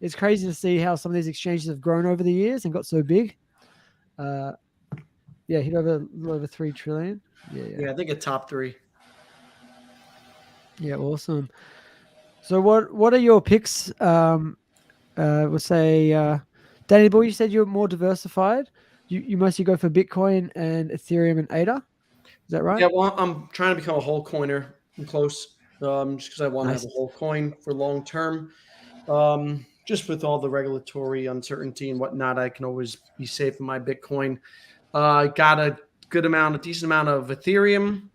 it's crazy to see how some of these exchanges have grown over the years and got so big. Hit over 3 trillion. Yeah, I think a top 3. Yeah, awesome. So what are your picks? We'll say, Danny Boy, you said you're more diversified. You mostly go for Bitcoin and Ethereum and ADA. Is that right? Yeah, well, I'm trying to become a whole coiner. I'm close. Just because I want to have a whole coin for long term. Just with all the regulatory uncertainty and whatnot, I can always be safe in my Bitcoin. Got a decent amount of Ethereum.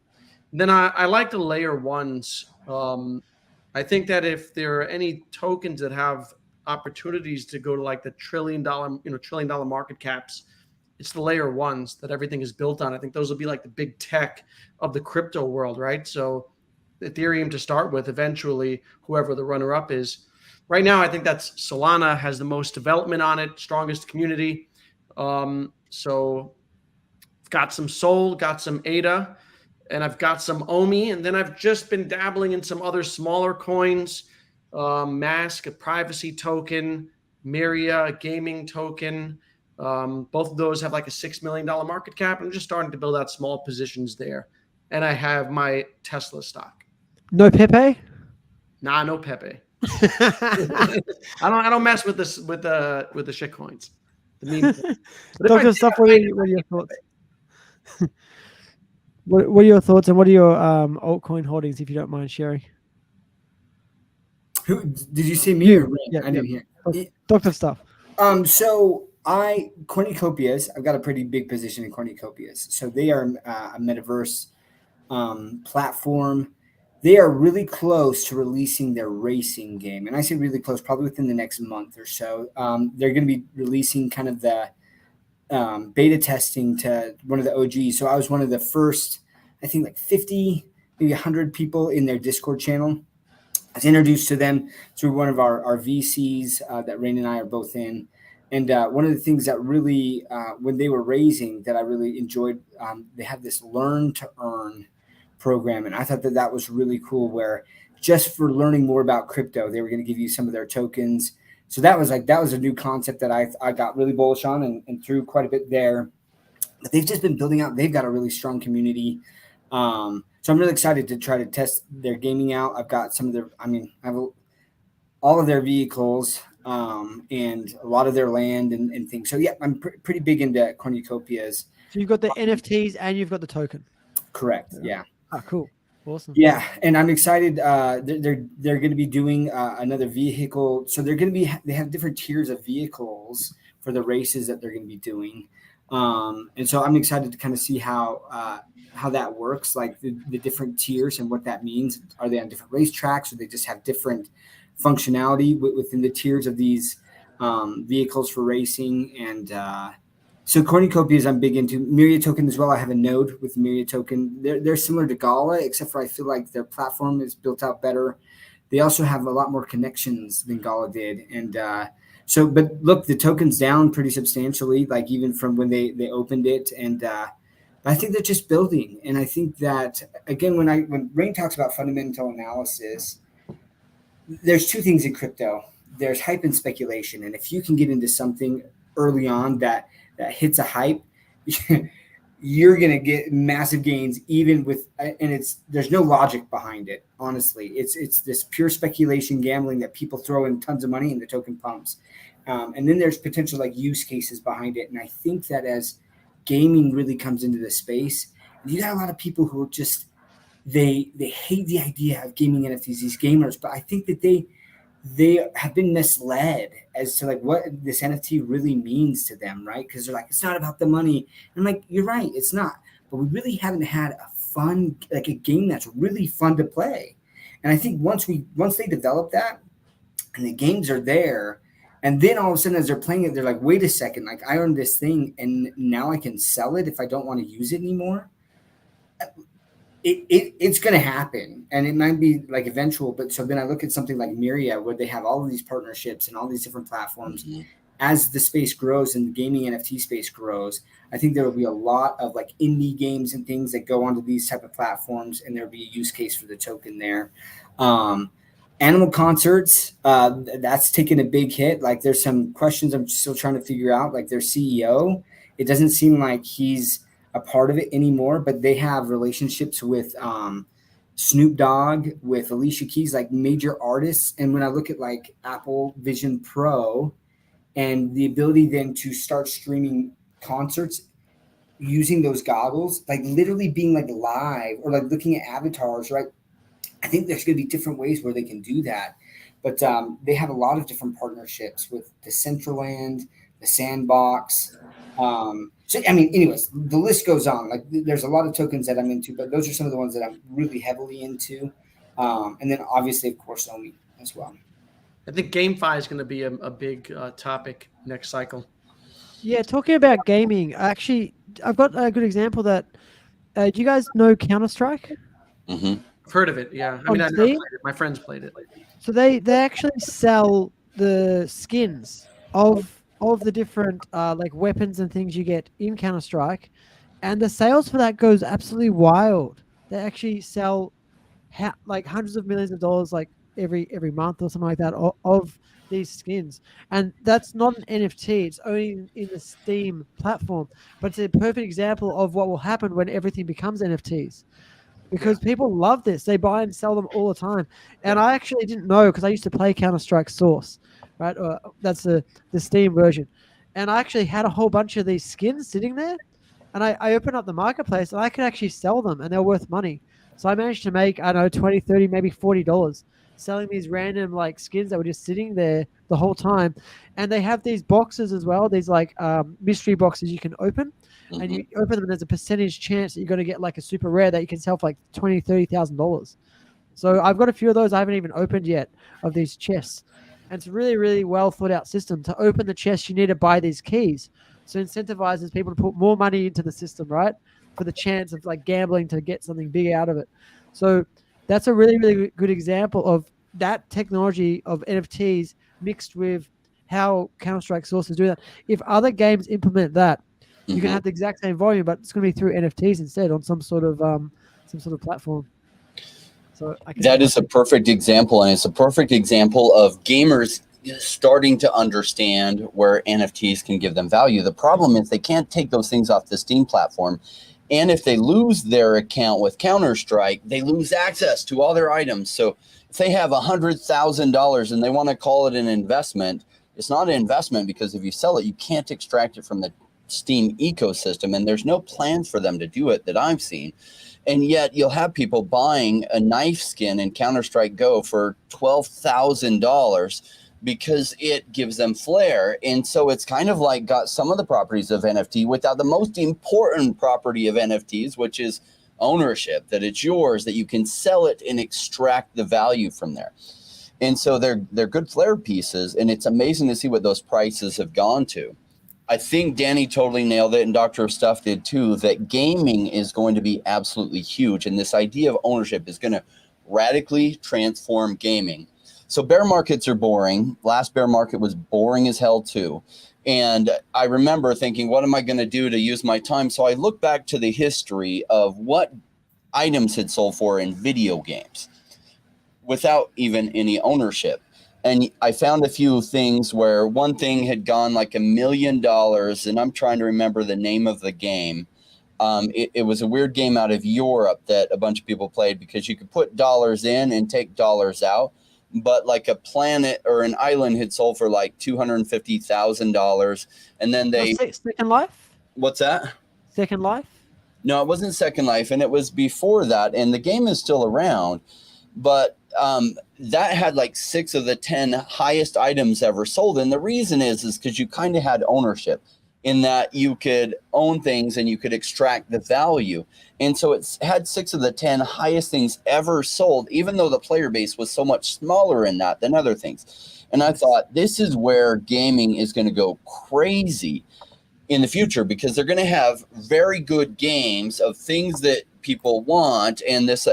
Then I like the layer ones. I think that if there are any tokens that have opportunities to go to like the $1 trillion market caps, it's the layer ones that everything is built on. I think those will be like the big tech of the crypto world, right? So Ethereum to start with, eventually whoever the runner-up is. Right now, I think that's Solana has the most development on it, strongest community. So I've got some Sol, got some ADA, and I've got some OMI, and then I've just been dabbling in some other smaller coins, Mask, a privacy token, Myria, a gaming token. Both of those have like a $6 million market cap. I'm just starting to build out small positions there. And I have my Tesla stock. No Pepe? Nah, no Pepe. I don't mess with this with the shit coins. Dr. Stuff, what are your thoughts? What are your thoughts and what are your altcoin holdings, if you don't mind sharing? Who did you see me? Or yeah, I didn't hear. Dr. Stuff. So Cornucopias, I've got a pretty big position in Cornucopias. So they are a metaverse platform. They are really close to releasing their racing game. And I say really close, probably within the next month or so. They're going to be releasing kind of the beta testing to one of the OGs. So I was one of the first, I think like 50, maybe 100 people in their Discord channel. I was introduced to them through one of our VCs that Rain and I are both in. And one of the things that really, when they were raising, that I really enjoyed, they had this learn to earn program. And I thought that was really cool, where just for learning more about crypto, they were going to give you some of their tokens. So that was a new concept that I got really bullish on and threw quite a bit there. But they've just been building out. They've got a really strong community. So I'm really excited to try to test their gaming out. I've got some of their, I have all of their vehicles. and a lot of their land and things. So yeah, I'm pretty big into cornucopias. So you've got the NFTs and you've got the token. Correct. Yeah. Ah, cool. Awesome. Yeah, and I'm excited. They're going to be doing another vehicle. So they have different tiers of vehicles for the races that they're going to be doing, and so I'm excited to kind of see how that works, like the different tiers and what that means. Are they on different racetracks, or they just have different functionality within the tiers of these vehicles for racing? And so cornucopias I'm big into. Myriad Token as well. I have a node with Myriad Token. They're similar to Gala, except for I feel like their platform is built out better. They also have a lot more connections than Gala did. And but look, the token's down pretty substantially, like even from when they opened it. And I think they're just building. And I think that, again, when Rain talks about fundamental analysis, there's two things in crypto. There's hype and speculation. And if you can get into something early on that hits a hype, you're going to get massive gains, even with, and there's no logic behind it. Honestly, it's this pure speculation gambling that people throw in tons of money and the token pumps. And then there's potential like use cases behind it. And I think that as gaming really comes into the space, you got a lot of people who are just, they hate the idea of gaming NFTs, these gamers, but I think that they have been misled as to like what this NFT really means to them, right? Because they're like, it's not about the money. And I'm like, you're right, it's not. But we really haven't had a game that's really fun to play. And I think once they develop that and the games are there, and then all of a sudden as they're playing it, they're like, wait a second, like I earned this thing and now I can sell it if I don't want to use it anymore. It's going to happen, and it might be like eventual. But so then I look at something like Myriad, where they have all of these partnerships and all these different platforms. Mm-hmm. As the space grows and the gaming NFT space grows, I think there will be a lot of like indie games and things that go onto these type of platforms, and there'll be a use case for the token there. Animal concerts, that's taken a big hit. Like there's some questions I'm still trying to figure out. Like their CEO, it doesn't seem like he's a part of it anymore, but they have relationships with Snoop Dogg, with Alicia Keys, like major artists. And when I look at like Apple Vision Pro and the ability then to start streaming concerts using those goggles, like literally being like live or like looking at avatars, right? I think there's going to be different ways where they can do that. But they have a lot of different partnerships with Decentraland, the Sandbox. So, I mean, anyways, the list goes on. Like, there's a lot of tokens that I'm into, but those are some of the ones that I'm really heavily into. And then, obviously, of course, Omi as well. I think GameFi is going to be a big topic next cycle. Yeah, talking about gaming, actually, I've got a good example that. Do you guys know Counter-Strike? Mm-hmm. I've heard of it, yeah. I mean, I've never played it. My friends played it. So they actually sell the skins of the different like weapons and things you get in Counter-Strike, and the sales for that goes absolutely wild. They actually sell like hundreds of millions of dollars like every month or something like that of these skins. And that's not an NFT, it's only in the Steam platform, but it's a perfect example of what will happen when everything becomes NFTs. Because people love this. They buy and sell them all the time. And I actually didn't know, because I used to play Counter-Strike Source, right? That's the Steam version. And I actually had a whole bunch of these skins sitting there. And I opened up the marketplace, and I could actually sell them, and they're worth money. So I managed to make, I don't know, $20, $30, maybe $40 selling these random like skins that were just sitting there the whole time. And they have these boxes as well, these like mystery boxes you can open. Mm-hmm. And you open them, and there's a percentage chance that you're going to get like a super rare that you can sell for like $20,000, $30,000. So I've got a few of those I haven't even opened yet of these chests. And it's a really, really well thought out system. To open the chest, you need to buy these keys. So it incentivizes people to put more money into the system, right? For the chance of like gambling to get something big out of it. So that's a really, really good example of that technology of NFTs mixed with how Counter-Strike Source is doing that. If other games implement that, you can have the exact same volume, but it's going to be through NFTs instead on some sort of platform. So that is a perfect example, and it's a perfect example of gamers starting to understand where NFTs can give them value. The problem is they can't take those things off the Steam platform, and if they lose their account with Counter-Strike, they lose access to all their items. So if they have $100,000 and they want to call it an investment, It's not an investment because if you sell it, you can't extract it from the Steam ecosystem, and there's no plans for them to do it that I've seen. And yet you'll have people buying a knife skin in Counter-Strike Go for $12,000 because it gives them flair. And so it's kind of like got some of the properties of NFT without the most important property of NFTs, which is ownership, that it's yours, that you can sell it and extract the value from there. And so they're good flair pieces, and it's amazing to see what those prices have gone to. I think Danny totally nailed it, and Dr. of Stuff did too, that gaming is going to be absolutely huge. And this idea of ownership is going to radically transform gaming. So bear markets are boring. Last bear market was boring as hell too. And I remember thinking, what am I going to do to use my time? So I looked back to the history of what items had sold for in video games without even any ownership. And I found a few things where one thing had gone like $1 million, and I'm trying to remember the name of the game. It was a weird game out of Europe that a bunch of people played because you could put dollars in and take dollars out. But like a planet or an island had sold for like $250,000. And then they... Second Life? What's that? Second Life? No, it wasn't Second Life. And it was before that. And the game is still around. But that had like 6 of the 10 highest items ever sold. And the reason is because you kind of had ownership in that you could own things and you could extract the value. And so it's had 6 of the 10 highest things ever sold, even though the player base was so much smaller in that than other things. And I thought, this is where gaming is going to go crazy in the future, because they're going to have very good games of things that people want, and this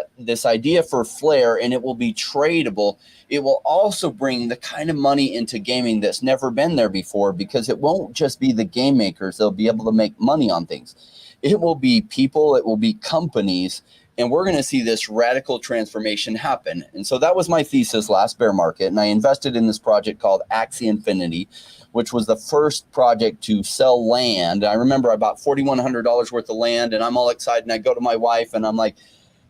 idea for flair, and it will be tradable. It will also bring the kind of money into gaming that's never been there before, because it won't just be the game makers. They'll be able to make money on things. It will be people, it will be companies, and we're going to see this radical transformation happen. And so that was my thesis last bear market, and I invested in this project called Axie Infinity, which was the first project to sell land. I remember I bought $4,100 worth of land, and I'm all excited, and I go to my wife, and I'm like,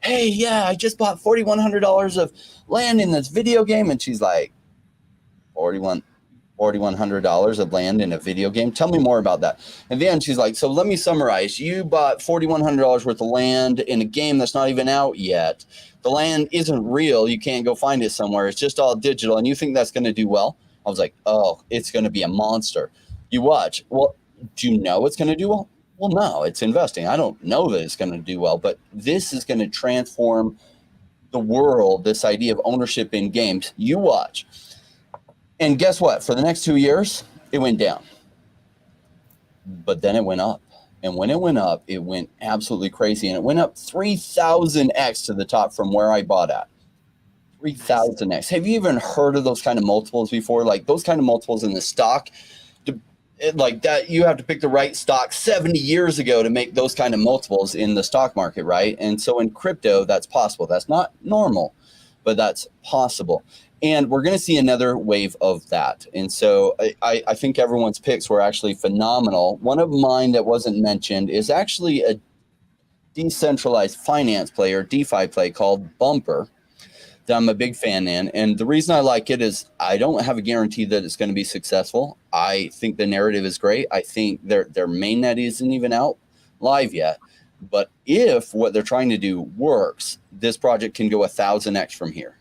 hey, yeah, I just bought $4,100 of land in this video game. And she's like, $4,100 of land in a video game? Tell me more about that. And then she's like, so let me summarize. You bought $4,100 worth of land in a game that's not even out yet. The land isn't real. You can't go find it somewhere. It's just all digital. And you think that's going to do well? I was like, oh, it's going to be a monster. You watch. Well, do you know it's going to do well? Well, no, it's investing. I don't know that it's going to do well, but this is going to transform the world, this idea of ownership in games. You watch. And guess what? For the next 2 years, it went down. But then it went up. And when it went up, it went absolutely crazy. And it went up 3,000x to the top from where I bought at. 3,000x. Have you even heard of those kind of multiples before? Like those kind of multiples in the stock, like that, you have to pick the right stock 70 years ago to make those kind of multiples in the stock market, right? And so in crypto, that's possible. That's not normal, but that's possible. And we're going to see another wave of that. And so I think everyone's picks were actually phenomenal. One of mine that wasn't mentioned is actually a decentralized finance play or DeFi play called Bumper that I'm a big fan in. And the reason I like it is I don't have a guarantee that it's going to be successful. I think the narrative is great. I think their mainnet isn't even out live yet. But if what they're trying to do works, this project can go 1,000x from here.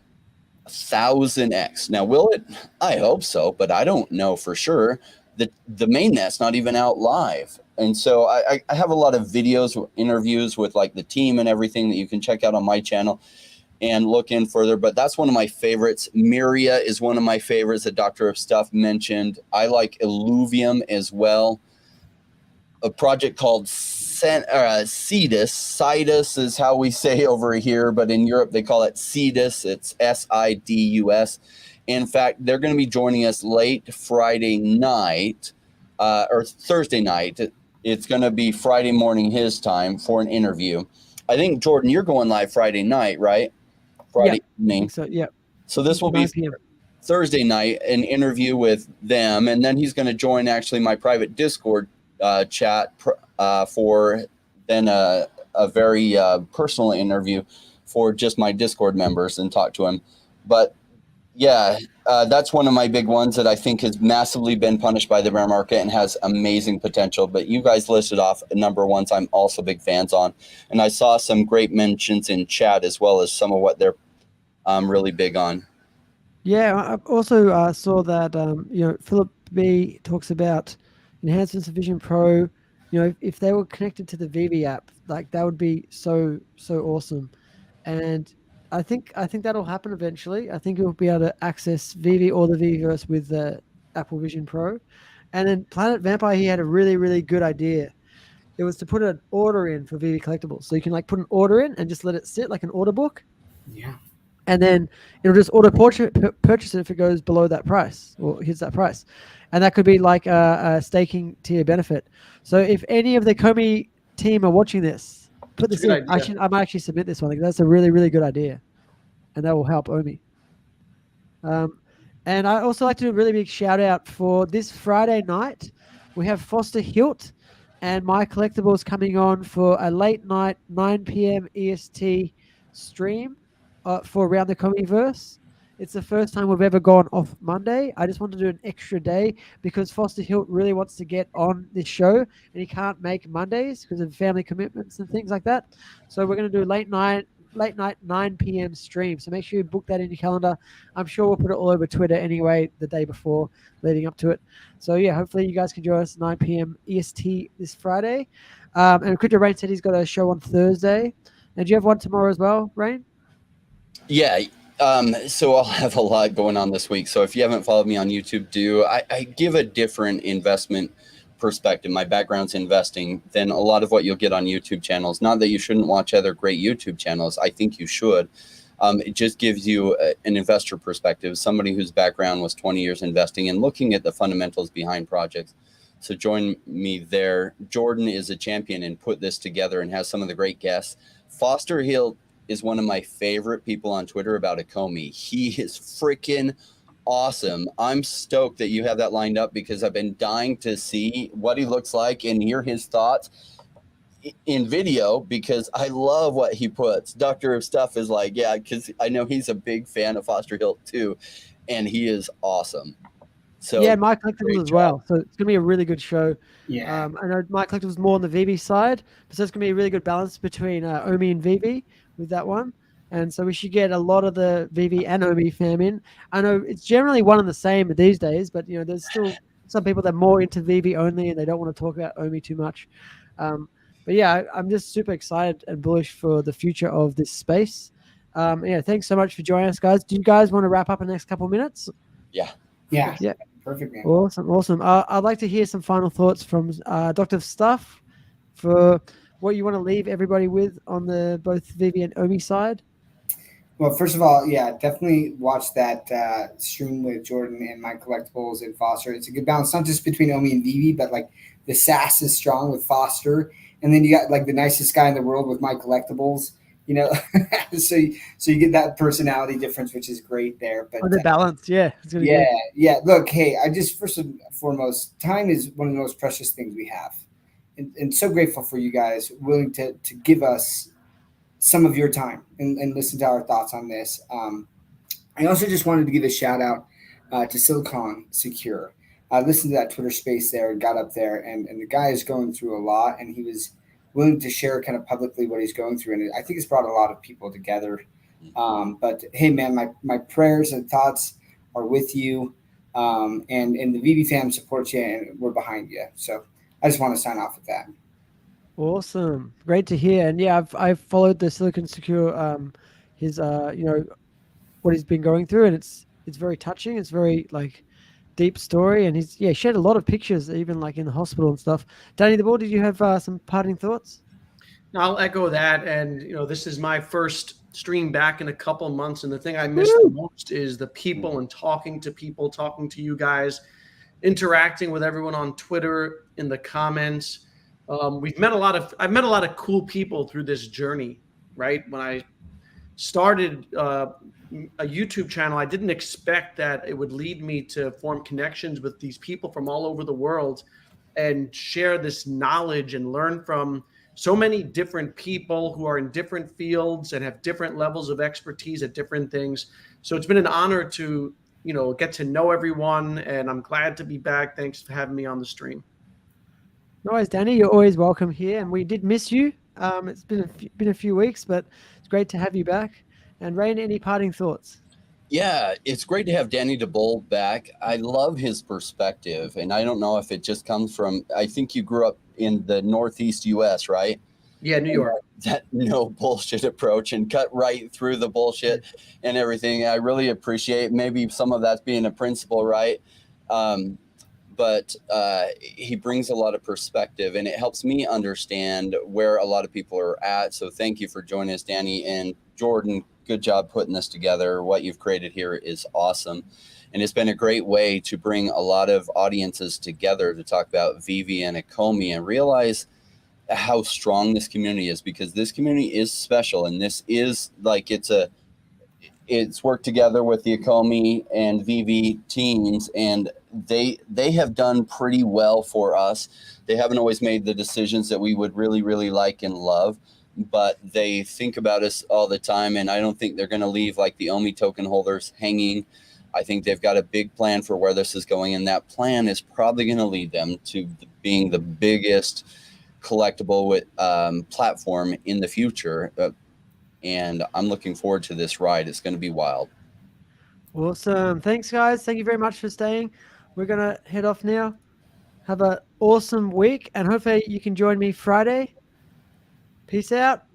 1,000x. Now, will it? I hope so, but I don't know for sure. The mainnet's not even out live. And so I have a lot of videos, interviews with like the team and everything that you can check out on my channel and look in further. But that's one of my favorites. Miria is one of my favorites that Dr. of Stuff mentioned. I like Illuvium as well. A project called Cetus. Citus is how we say over here, but in Europe they call it Cetus. It's Sidus. In fact, they're going to be joining us late Friday night or Thursday night. It's going to be Friday morning his time for an interview. I think, Jordan, you're going live Friday night, right? Friday evening. So, yeah. So this will be Thursday night, an interview with them. And then he's going to join actually my private Discord chat for then a very personal interview for just my Discord members and talk to him. But yeah, That's one of my big ones that I think has massively been punished by the bear market and has amazing potential. But you guys listed off a number of ones I'm also big fans on. And I saw some great mentions in chat as well as some of what they're really big on. Yeah, I also saw that Philip B talks about enhancements of Vision Pro. If they were connected to the Vivi app, like that would be so awesome. And I think that'll happen eventually. I think you'll be able to access Vivi or the Viviverse with the Apple Vision Pro. And then Planet Vampire, he had a really good idea. It was to put an order in for Vivi collectibles, so you can like put an order in and just let it sit like an order book. Yeah. And then it'll just auto purchase it if it goes below that price or hits that price. And that could be like a staking tier benefit. So if any of the Komi team are watching this, put this in. I might actually submit this one. Like, that's a really good idea. And that will help Omi. And I also like to do a really big shout out for this Friday night. We have Foster Hilt and My Collectibles coming on for a late night 9 p.m. EST stream. For Around the Comiverse. It's the first time we've ever gone off Monday. I just wanted to do an extra day because Foster Hilt really wants to get on this show and he can't make Mondays because of family commitments and things like that. So we're going to do late night 9 p.m. stream. So make sure you book that in your calendar. I'm sure we'll put it all over Twitter anyway the day before leading up to it. So yeah, hopefully you guys can join us 9 p.m. EST this Friday. And Crypto Rain said he's got a show on Thursday. And do you have one tomorrow as well, Rain? Yeah. So I'll have a lot going on this week. So if you haven't followed me on YouTube, I give a different investment perspective. My background's investing than a lot of what you'll get on YouTube channels. Not that you shouldn't watch other great YouTube channels. I think you should. It just gives you an investor perspective, somebody whose background was 20 years investing and looking at the fundamentals behind projects. So join me there. Jordan is a champion and put this together and has some of the great guests. Foster Hill is one of my favorite people on Twitter about Ecomi. He is freaking awesome. I'm stoked that you have that lined up because I've been dying to see what he looks like and hear his thoughts in video because I love what he puts. Doctor of Stuff is like, yeah, because I know he's a big fan of Foster Hill too, and he is awesome. So yeah, My Collectibles as well. So it's going to be a really good show. Yeah. I know My Collectibles is more on the Vivi side, but so it's going to be a really good balance between Omi and Vivi with that one. And so we should get a lot of the Vivi and Omi fam in. I know it's generally one and the same these days, but there's still some people that are more into Vivi only and they don't want to talk about Omi too much. But yeah, I'm just super excited and bullish for the future of this space. Yeah, thanks so much for joining us, guys. Do you guys want to wrap up in the next couple of minutes? Yeah. Perfect, man. Awesome. I'd like to hear some final thoughts from Dr. Stuff for what you want to leave everybody with on the both Vivi and Omi side. Well, first of all, yeah, definitely watch that stream with Jordan and My Collectibles and Foster. It's a good balance, not just between Omi and Vivi, but like the sass is strong with Foster, and then you got like the nicest guy in the world with My Collectibles. So you get that personality difference, which is great there. But the balance, yeah, it's gonna be yeah. Look, hey, I just first and foremost, time is one of the most precious things we have, and so grateful for you guys willing to give us some of your time and listen to our thoughts on this. I also just wanted to give a shout out to Silicon Secure. I listened to that Twitter space there and got up there, and the guy is going through a lot, and he was willing to share kind of publicly what he's going through. And I think it's brought a lot of people together. But hey, man, my prayers and thoughts are with you. And the Vivi fam supports you and we're behind you. So I just want to sign off with that. Awesome. Great to hear. And yeah, I've followed the Silicon Secure, his, what he's been going through, and it's very touching. It's very like deep story, and he's shared a lot of pictures, even like in the hospital and stuff. Danny the Bull, did you have some parting thoughts? No, I'll echo that. And this is my first stream back in a couple months, and the thing I miss the most is the people and talking to people, talking to you guys, interacting with everyone on Twitter in the comments. I've met a lot of cool people through this journey. Right when I started a YouTube channel, I didn't expect that it would lead me to form connections with these people from all over the world and share this knowledge and learn from so many different people who are in different fields and have different levels of expertise at different things. So it's been an honor to get to know everyone. And I'm glad to be back. Thanks for having me on the stream. No worries, Danny. You're always welcome here, and we did miss you. It's been a few weeks, but it's great to have you back. And Rain, any parting thoughts? Yeah, it's great to have Danny DeBull back. I love his perspective, and I don't know if it just comes from, I think you grew up in the Northeast US, right? Yeah, New York. That no bullshit approach and cut right through the bullshit and everything. I really appreciate maybe some of that's being a principal, right? But he brings a lot of perspective, and it helps me understand where a lot of people are at. So thank you for joining us, Danny. And Jordan, good job putting this together. What you've created here is awesome. And it's been a great way to bring a lot of audiences together to talk about Vivi and ECOMI and realize how strong this community is, because this community is special. And this is like, it's worked together with the ECOMI and Vivi teams, and they have done pretty well for us. They haven't always made the decisions that we would really, really like and love, but they think about us all the time. And I don't think they're going to leave like the OMI token holders hanging. I think they've got a big plan for where this is going, and that plan is probably going to lead them to being the biggest collectible platform in the future. And I'm looking forward to this ride. It's going to be wild. Awesome. Thanks, guys. Thank you very much for staying. We're going to head off now. Have an awesome week, and hopefully you can join me Friday. Peace out.